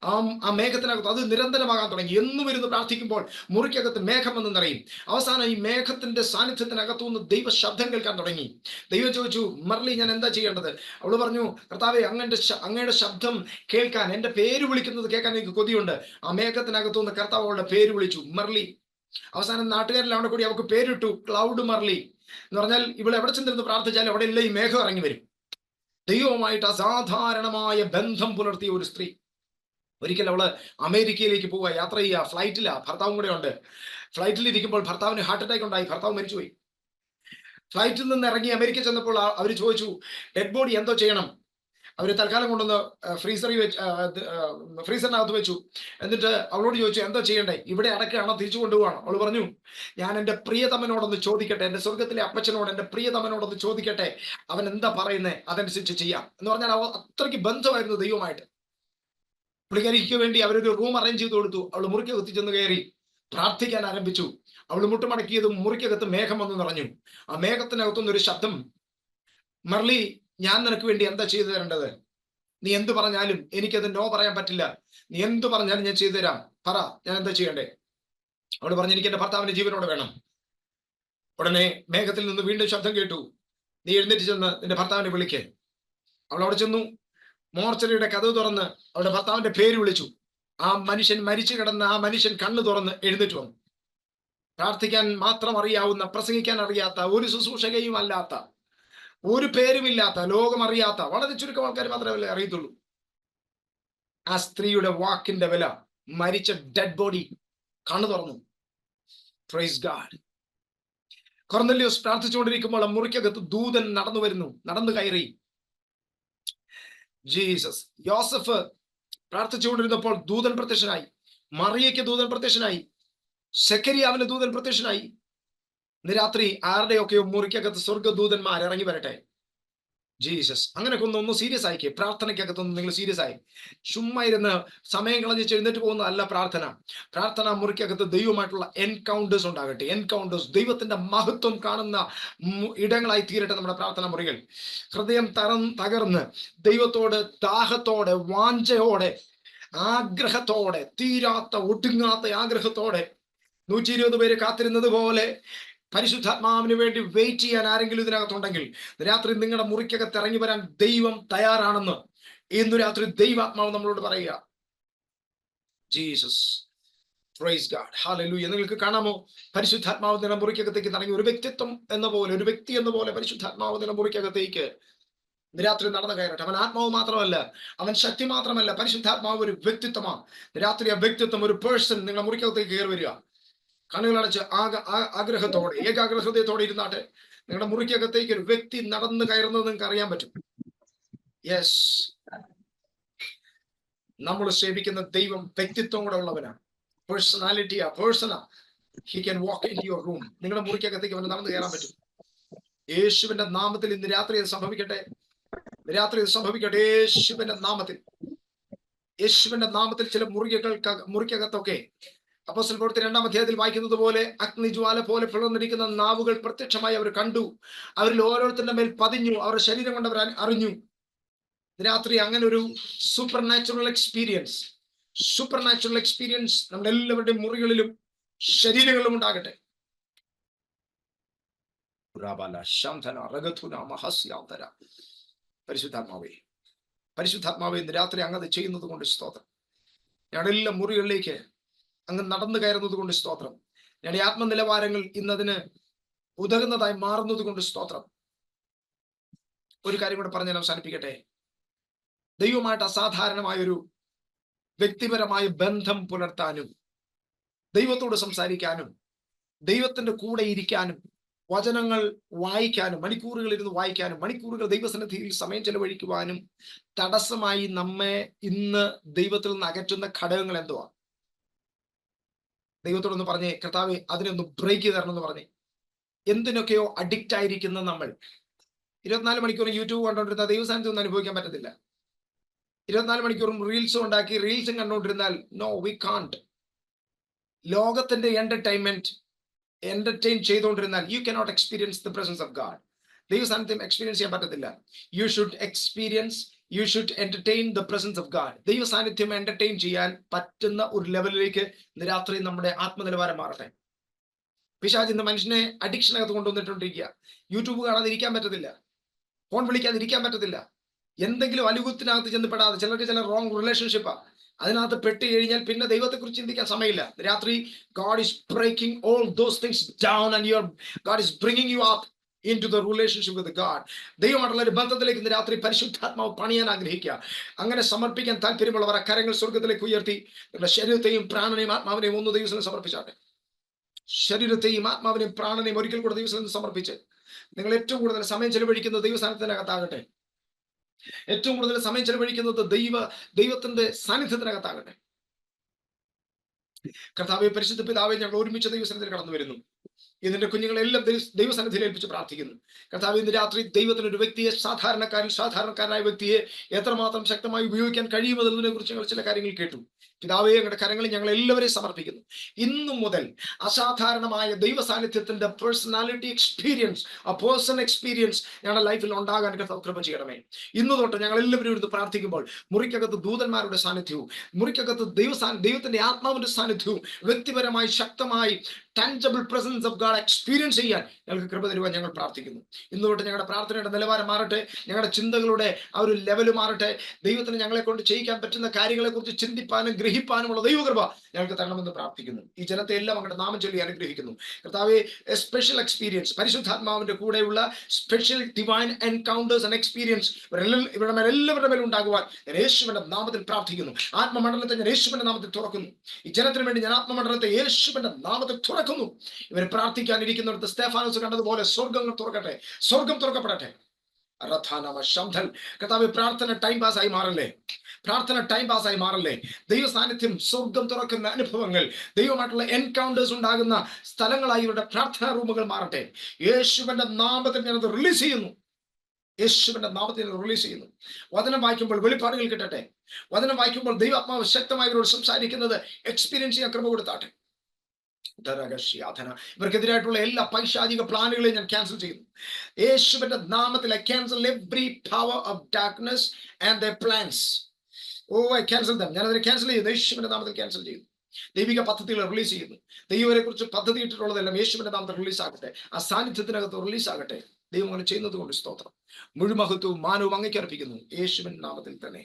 ആ മേഘത്തിനകത്ത് അത് നിരന്തരമാകാൻ തുടങ്ങി. എന്നും ഇരുന്ന് പ്രാർത്ഥിക്കുമ്പോൾ മുറിക്കകത്ത് മേഘം വന്ന് നിറയും. അവസാനം ഈ മേഘത്തിന്റെ സാന്നിധ്യത്തിനകത്തുനിന്ന് ദൈവ ശബ്ദം കേൾക്കാൻ തുടങ്ങി. ദൈവം ചോദിച്ചു, മർലി, ഞാൻ എന്താ ചെയ്യേണ്ടത്? അവള് പറഞ്ഞു, കർത്താവേ, അങ്ങയുടെ ശബ്ദം കേൾക്കാൻ, എന്റെ പേര് വിളിക്കുന്നത് കേൾക്കാൻ എനിക്ക് കൊതിയുണ്ട്. ആ മേഘത്തിനകത്തുനിന്ന് കർത്താവ് അവളുടെ പേര് വിളിച്ചു, മർലി. അവസാനം നാട്ടുകാരെല്ലാം അവിടെ കൂടി അവൾക്ക് പേരിട്ടു ക്ലൗഡ് മർലി എന്ന് പറഞ്ഞാൽ ഇവിടെ എവിടെ ചെന്നിരുന്ന് പ്രാർത്ഥിച്ചാലും അവിടെ എല്ലാം ഈ മേഘം ഇറങ്ങി വരും. ദൈവവുമായിട്ട് അസാധാരണമായ ബന്ധം പുലർത്തിയ ഒരു സ്ത്രീ. ഒരിക്കൽ അവള് അമേരിക്കയിലേക്ക് പോവുക, യാത്ര ചെയ്യുക, ഫ്ലൈറ്റിലാ, ഭർത്താവും കൂടെ ഉണ്ട്. ഫ്ലൈറ്റിൽ ഇരിക്കുമ്പോൾ ഭർത്താവിന് ഹാർട്ട് അറ്റാക്ക് ഉണ്ടായി, ഭർത്താവ് മരിച്ചുപോയി. ഫ്ലൈറ്റിൽ നിന്ന് ഇറങ്ങി അമേരിക്ക ചെന്നപ്പോൾ അവർ ചോദിച്ചു, ഡെഡ് ബോഡി എന്തോ ചെയ്യണം? അവർ തൽക്കാലം കൊണ്ടുവന്ന് ഫ്രീസറിനകത്ത് വെച്ചു. എന്നിട്ട് അവളോട് ചോദിച്ചു, എന്തോ ചെയ്യണ്ടേ? ഇവിടെ അടക്കുകയാണോ തിരിച്ചു കൊണ്ടുപോകണം? അവൾ പറഞ്ഞു, ഞാൻ എൻ്റെ പ്രിയതമനോടൊന്ന് ചോദിക്കട്ടെ, എൻ്റെ സ്വർഗത്തിലെ അപ്പച്ചനോട്, എൻ്റെ പ്രിയതമനോടൊന്ന് ചോദിക്കട്ടെ, അവൻ എന്താ പറയുന്നത്, അതനുസരിച്ച് ചെയ്യാം എന്ന് പറഞ്ഞാൽ അവൾ അത്രയ്ക്ക് ബന്ധമായിരുന്നു ദൈവമായിട്ട്. പുള്ളിക്കാരിക്ക് വേണ്ടി അവരൊരു റൂം അറേഞ്ച് ചെയ്ത് കൊടുത്തു. അവൾ മുറിക്കകത്ത് ചെന്ന് കയറി പ്രാർത്ഥിക്കാൻ ആരംഭിച്ചു. അവൾ മുട്ടുമടക്കിയതും മുറിക്കകത്ത് മേഘം വന്ന് നിറഞ്ഞു. ആ മേഘത്തിനകത്തുനിന്നൊരു ശബ്ദം, മർലി, ഞാൻ നിനക്ക് വേണ്ടി എന്താ ചെയ്തു തരേണ്ടത്? നീ എന്ത് പറഞ്ഞാലും എനിക്കത് നോ പറയാൻ പറ്റില്ല. നീ എന്ത് പറഞ്ഞാലും ഞാൻ ചെയ്തു തരാം, പറ, ഞാൻ എന്താ ചെയ്യണ്ടേ? അവൾ പറഞ്ഞു, എനിക്ക് എന്റെ ഭർത്താവിന്റെ ജീവനോടെ വേണം. ഉടനെ മേഘത്തിൽ നിന്ന് വീണ്ടും ശബ്ദം കേട്ടു, നീ എഴുന്നേറ്റ് ചെന്ന് നിന്റെ ഭർത്താവിനെ വിളിക്ക്. അവൾ അവിടെ ചെന്നു. മോർച്ചറിയുടെ കഥവ് തുറന്ന് അവളുടെ ഭർത്താവിന്റെ പേര് വിളിച്ചു. ആ മനുഷ്യൻ മരിച്ചു കിടന്ന് ആ മനുഷ്യൻ കണ്ണു തുറന്ന് എഴുന്നേറ്റ് വന്നു. പ്രാർത്ഥിക്കാൻ മാത്രം അറിയാവുന്ന, പ്രസംഗിക്കാൻ അറിയാത്ത, ഒരു ശുശ്രൂഷകയും അല്ലാത്ത, ഒരു പേരുമില്ലാത്ത, ലോകം അറിയാത്ത വളരെ ചുരുക്കം ആൾക്കാർ മാത്രമേ അറിയത്തുള്ളൂ. ആ സ്ത്രീയുടെ വാക്കിന്റെ വില, മരിച്ച ഡെഡ് ബോഡി കണ്ണു തുറന്നു. Praise God. കൊർന്നല്യോസ് പ്രാർത്ഥിച്ചുകൊണ്ടിരിക്കുമ്പോൾ മുറിക്കകത്ത് ദൂതൻ നടന്നു കയറി. ജീസസ്. യോസഫ് പ്രാർത്ഥിച്ചുകൊണ്ടിരുന്നപ്പോൾ ദൂതൻ പ്രത്യക്ഷനായി. മറിയയ്ക്ക് ദൂതൻ പ്രത്യക്ഷനായി. സെക്കരിയാവിന് ദൂതൻ പ്രത്യക്ഷനായി. ഇന്ന് രാത്രി ആരുടെയൊക്കെയോ മുറിക്കകത്ത് സ്വർഗദൂതന്മാർ ഇറങ്ങി വരട്ടെ. ജീസസ്. അങ്ങനെയൊക്കെ ഒന്ന് സീരിയസ് ആയിക്കേ. പ്രാർത്ഥനയ്ക്കകത്തൊന്ന് നിങ്ങൾ സീരിയസ് ആയി. ചുമ്മാ ഇരുന്ന് സമയം കളഞ്ഞ് എഴുന്നേറ്റ് പോകുന്നതല്ല പ്രാർത്ഥന. പ്രാർത്ഥന മുറിക്കകത്ത് ദൈവമായിട്ടുള്ള എൻകൗണ്ടേഴ്സ് ഉണ്ടാകട്ടെ. എൻകൗണ്ടേഴ്സ്, ദൈവത്തിന്റെ മഹത്വം കാണുന്ന ഇടങ്ങളായി തീരട്ടെ നമ്മുടെ പ്രാർത്ഥന മുറികൾ. ഹൃദയം തകർന്ന് ദൈവത്തോട് ദാഹത്തോടെ, വാഞ്ചയോടെ, ആഗ്രഹത്തോടെ, തീരാത്ത ഒടുങ്ങാത്ത ആഗ്രഹത്തോടെ 120 പേര് കാത്തിരുന്നത് പോലെ പരിശുദ്ധാത്മാവിന് വേണ്ടി വെയിറ്റ് ചെയ്യാൻ ആരെങ്കിലും ഇതിനകത്തുണ്ടെങ്കിൽ രാത്രി നിങ്ങളുടെ മുറിക്കകത്ത് ഇറങ്ങി വരാൻ ദൈവം തയ്യാറാണെന്ന് ഇന്നു രാത്രി ദൈവാത്മാവ് നമ്മളോട് പറയുക. ജീസസ്. Praise God. ഹല്ലേലൂയ. നിങ്ങൾക്ക് കാണാമോ, പരിശുദ്ധാത്മാവ് നിങ്ങളുടെ മുറിക്കകത്തേക്ക് ഇറങ്ങി ഒരു വ്യക്തിത്വം എന്ന പോലെ, ഒരു വ്യക്തി എന്ന പോലെ പരിശുദ്ധാത്മാവ് നിങ്ങളുടെ മുറിക്കകത്തേക്ക് രാത്രി നടന്നു കയറട്ടെ. അവൻ ആത്മാവ് മാത്രമല്ല, അവൻ ശക്തി മാത്രമല്ല, പരിശുദ്ധാത്മാവ് ഒരു വ്യക്തിത്വമാണ്. രാത്രി ആ വ്യക്തിത്വം, ഒരു പേഴ്സൺ നിങ്ങളുടെ മുറിക്കകത്തേക്ക് കയറി വരിക. കണ്ണുകളടച്ച് ആഗ്രഹത്തോടെ, ഏകാഗ്രഹൃദയത്തോടെ ഇരുന്നാട്ടെ. നിങ്ങളുടെ മുറിക്കകത്തേക്ക് ഒരു വ്യക്തി നടന്നു കയറുന്നത് നിങ്ങൾക്ക് അറിയാൻ പറ്റും. യെസ്. നമ്മൾ സേവിക്കുന്ന ദൈവം വ്യക്തിത്വം കൂടെ ഉള്ളവനാണ്. പേഴ്സണാലിറ്റിയാ, പേഴ്സണാ. He can walk in your room. നിങ്ങളുടെ മുറിക്കകത്തേക്ക് അവന് നടന്നു കയറാൻ പറ്റും. യേശുവിന്റെ നാമത്തിൽ ഇന്ന് രാത്രി ഇത് സംഭവിക്കട്ടെ. യേശുവിന്റെ നാമത്തിൽ. യേശുവിന്റെ നാമത്തിൽ ചില മുറിക്കകത്തൊക്കെ അപ്പോസ്തലർ പ്രവൃത്തി 2-ാം അധ്യായത്തിൽ വായിക്കുന്നത് പോലെ അഗ്നിജ്വാല പോലെ പിളർന്നിരിക്കുന്ന നാവുകൾ പ്രത്യക്ഷമായി അവർ കണ്ടു. അവരിൽ ഓരോരുത്തരുടെ മേൽ പതിഞ്ഞു. അവരുടെ ശരീരം കൊണ്ട് അവർ അറിഞ്ഞു. രാത്രി അങ്ങനെ ഒരു സൂപ്പർ നാച്ചുറൽ എക്സ്പീരിയൻസ് നമ്മുടെ എല്ലാവരുടെയും മുറികളിലും ശരീരങ്ങളിലും ഉണ്ടാകട്ടെ. പരിശുദ്ധാത്മാവേ ഇന്ന് രാത്രി അങ്ങത് ചെയ്യുന്നത് കൊണ്ട് സ്തോത്രം. ഞങ്ങളുടെ എല്ലാ മുറികളിലേക്ക് അങ്ങ് നടന്നു കയറുന്നത് കൊണ്ട് സ്തോത്രം. ഞങ്ങളുടെ ആത്മനിലവാരങ്ങൾ ഇന്നതിന് ഉതകുന്നതായി മാറുന്നത് കൊണ്ട് സ്തോത്രം. ഒരു കാര്യം കൂടെ പറഞ്ഞ് ഞാൻ അവസാനിപ്പിക്കട്ടെ. ദൈവമായിട്ട് അസാധാരണമായൊരു വ്യക്തിപരമായ ബന്ധം പുലർത്താനും, ദൈവത്തോട് സംസാരിക്കാനും, ദൈവത്തിന്റെ കൂടെ ഇരിക്കാനും, വചനങ്ങൾ വായിക്കാനും, മണിക്കൂറുകൾ ഇരുന്ന് വായിക്കാനും, മണിക്കൂറുകൾ ദൈവസന്നിധിയിൽ സമയം ചെലവഴിക്കുവാനും തടസ്സമായി നമ്മെ ഇന്ന് ദൈവത്തിൽ നിന്ന് അകറ്റുന്ന ഘടകങ്ങൾ എന്തുവാ? ദൈവത്തോടൊന്ന് പറഞ്ഞേ, കർത്താവേ അതിനൊന്ന് ബ്രേക്ക് ചെയ്ത് തരണം എന്ന് പറഞ്ഞേ. എന്തിനൊക്കെയോ അഡിക്റ്റ് ആയിരിക്കുന്ന നമ്മൾ 24 മണിക്കൂറും യൂട്യൂബ് കണ്ടോണ്ടിരുന്ന ദൈവസാന്നിധ്യം ഒന്നും അനുഭവിക്കാൻ പറ്റത്തില്ല. 24 മണിക്കൂറും റീൽസും ഉണ്ടാക്കി റീൽസും കണ്ടോണ്ടിരുന്നാൽ നോ, വി കാണ്ട്. ലോകത്തിന്റെ എന്റർടൈൻ ചെയ്തുകൊണ്ടിരുന്നാൽ you cannot experience the presence of God. ദൈവസാന്നിധ്യം എക്സ്പീരിയൻസ് ചെയ്യാൻ പറ്റത്തില്ല. You should experience you should entertain the presence of God. ദൈവ സാന്നിധ്യം എന്റർടൈൻ ചെയ്യാൻ പറ്റുന്ന ഒരു ലെവലിലേക്ക് ഇന്ന് രാത്രി നമ്മുടെ ആത്മനിലവാരം മാറട്ടെ. പിശാച് ഇന്ന് മനുഷ്യനെ അഡിക്ഷനകത്ത് കൊണ്ടുവന്നിട്ടുണ്ടിരിക്കുക. യൂട്യൂബ് കാണാതിരിക്കാൻ പറ്റത്തില്ല, ഫോൺ വിളിക്കാതിരിക്കാൻ പറ്റത്തില്ല, എന്തെങ്കിലും അലുകുത്തിനകത്ത് ചെന്ന് പെടാതെ. ചിലർക്ക് ചില റോങ് റിലേഷൻഷിപ്പാണ്, അതിനകത്ത് പെട്ട് കഴിഞ്ഞാൽ പിന്നെ ദൈവത്തെക്കുറിച്ച് ചിന്തിക്കാൻ സമയമില്ല. രാത്രി God is breaking all those things down and God is bringing you up into the relationship with God. ദൈവമായിട്ടുള്ള ഒരു ബന്ധത്തിലേക്ക് ഇന്ന് രാത്രി പരിശുദ്ധാത്മാവ് പണിയാൻ ആഗ്രഹിക്കുക. അങ്ങനെ സമർപ്പിക്കാൻ താല്പര്യമുള്ളവർ ആ കരങ്ങൾ സ്വർഗത്തിലേക്ക് ഉയർത്തി നിങ്ങളുടെ ശരീരത്തെയും പ്രാണനെയും ആത്മാവിനെയും ഒന്ന് ദൈവത്തിന് സമർപ്പിച്ചാട്ടെ. ശരീരത്തെയും ആത്മാവിനെയും പ്രാണനെയും ഒരിക്കൽ കൂടെ ദൈവത്തിന് സമർപ്പിച്ച് നിങ്ങൾ ഏറ്റവും കൂടുതൽ സമയം ചെലവഴിക്കുന്നത് ദൈവസ്ഥാനത്തിനകത്താകട്ടെ. ഏറ്റവും കൂടുതൽ സമയം ചെലവഴിക്കുന്നത് ദൈവത്തിന്റെ സാന്നിധ്യത്തിനകത്താകട്ടെ. കർത്താവേ, പരിശുദ്ധ പിതാവേ, ഞങ്ങൾ ഒരുമിച്ച് ദൈവസന്നിധിയിൽ കടന്നു വരുന്നു. ഇതിന്റെ കുഞ്ഞുങ്ങളെല്ലാം ദൈവസന്നിധിയിൽ ഏൽപ്പിച്ച് പ്രാർത്ഥിക്കുന്നു. കർത്താവ്, ഇന്ന് രാത്രി ദൈവത്തിന് ഒരു വ്യക്തിയെ, സാധാരണക്കാരനായ വ്യക്തിയെ എത്രമാത്രം ശക്തമായി ഉപയോഗിക്കാൻ കഴിയുമെന്നതിനെ കുറിച്ച് ഞങ്ങൾ ചില കാര്യങ്ങൾ കേട്ടു. പിതാവേ, ഞങ്ങളുടെ കരങ്ങളിൽ ഞങ്ങൾ എല്ലാവരെയും സമർപ്പിക്കുന്നു. ഇന്നു മുതൽ അസാധാരണമായ ദൈവ സാന്നിധ്യത്തിന്റെ പേഴ്സണാലിറ്റി എക്സ്പീരിയൻസ്, ആ പേഴ്സൺ എക്സ്പീരിയൻസ് ഞങ്ങളുടെ ലൈഫിൽ ഉണ്ടാകാൻ കൃപ ചെയ്യണമേ. ഇന്നു തൊട്ട് ഞങ്ങൾ എല്ലാവരും എടുത്ത് പ്രാർത്ഥിക്കുമ്പോൾ മുറിക്കകത്ത് ദൂതന്മാരുടെ സാന്നിധ്യവും മുറിക്കകത്ത് ദൈവത്തിന്റെ ആത്മാവിന്റെ സാന്നിധ്യവും വ്യക്തിപരമായി ശക്തമായി tangible presence of God experience ചെയ്യാൻ ഞങ്ങൾക്ക് കൃപ തരുവാൻ ഞങ്ങൾ പ്രാർത്ഥിക്കുന്നു. ഇന്നു തൊട്ട് ഞങ്ങളുടെ പ്രാർത്ഥനയുടെ നിലവാരം മാറട്ടെ, ഞങ്ങളുടെ ചിന്തകളുടെ ആ ഒരു ലെവൽ മാറട്ടെ. ദൈവത്തിന് ഞങ്ങളെ കൊണ്ട് ചെയ്യിക്കാൻ പറ്റുന്ന കാര്യങ്ങളെ കുറിച്ച് ചിന്തിപ്പാനും ഗ്രഹിപ്പാനുമുള്ള ദൈവകൃപ ഞങ്ങൾക്ക് തരണമെന്ന് പ്രാർത്ഥിക്കുന്നു. ഈ ജനത്തെ എല്ലാം അങ്ങയുടെ നാമം ചൊല്ലി അനുഗ്രഹിക്കുന്നു. കർത്താവേ, എ സ്പെഷ്യൽ എക്സ്പീരിയൻസ്, പരിശുദ്ധാത്മാവിന്റെ കൂടെയുള്ള special divine encounters and experience എല്ലാവരുടെ മേലും ഉണ്ടാകുവാൻ ഞാൻ യേശുവിന്റെ നാമത്തിൽ പ്രാർത്ഥിക്കുന്നു. ആത്മമണ്ഡലത്തെ ഞാൻ യേശുവിന്റെ നാമത്തിൽ തുറക്കുന്നു. ഈ ജനത്തിന് വേണ്ടി ഞാൻ ആത്മമണ്ഡലത്തെ യേശുവിന്റെ നാമത്തിൽ തുറക്കുന്നു. ഇവർ പ്രാർത്ഥിക്കാനിരിക്കുന്നിടത്ത് സ്തെഫാനോസ് കണ്ടതുപോലെ സ്വർഗങ്ങൾ തുറക്കട്ടെ, സ്വർഗം തുറക്കപ്പെടട്ടെ. കർത്താവേ, പ്രാർത്ഥന ടൈം പാസ്സായി മാറല്ലേ, പ്രാർത്ഥന ടൈം പാസ്സായി മാറല്ലേ. ദൈവ സാന്നിധ്യം, സ്വർഗം തുറക്കുന്ന അനുഭവങ്ങൾ, ദൈവമായിട്ടുള്ള എൻകൗണ്ടേഴ്സ് ഉണ്ടാകുന്ന സ്ഥലങ്ങളായി ഇവരുടെ പ്രാർത്ഥനാ റൂമുകൾ മാറട്ടെ. യേശുവിന്റെ നാമത്തിൽ ഞാനത് റിലീസ് ചെയ്യുന്നു. യേശുവിന്റെ നാമത്തിൽ റിലീസ് ചെയ്യുന്നു. വചനം വായിക്കുമ്പോൾ വെളിപ്പാടുകൾ കിട്ടട്ടെ. വചനം വായിക്കുമ്പോൾ ദൈവാത്മാവ് ശക്തമായി ഇവരോട് സംസാരിക്കുന്നത് എക്സ്പീരിയൻസ് ചെയ്യാൻ കൃപ കൊടുത്താട്ടെ. ഇവർക്കെതിരായിട്ടുള്ള എല്ലാ പൈശാചിക പ്ലാനുകളെയും ഞാൻ ക്യാൻസൽ ചെയ്യുന്നു. യേശുവിന്റെ നാമത്തിൽ I cancel every power of darkness and their plans. I cancel them. ഞാനതിനെ ക്യാൻസൽ ചെയ്യുന്നു. യേശുവിന്റെ നാമത്തിൽ ക്യാൻസൽ ചെയ്യുന്നു. ദൈവിക പദ്ധതികൾ റിലീസ് ചെയ്യുന്നു. ദൈവരെ കുറിച്ച് പദ്ധതി ഇട്ടിട്ടുള്ളതെല്ലാം യേശുവിന്റെ നാമത്തിൽ റിലീസ് ആകട്ടെ. ആ സാന്നിധ്യത്തിനകത്ത് റിലീസ് ആകട്ടെ. ദൈവം അങ്ങനെ ചെയ്യുന്നത് കൊണ്ട് സ്തോത്രം. മുഴുമഹത്വവും മാനവും അങ്ങേക്ക് അർപ്പിക്കുന്നു യേശുവിന്റെ നാമത്തിൽ തന്നെ.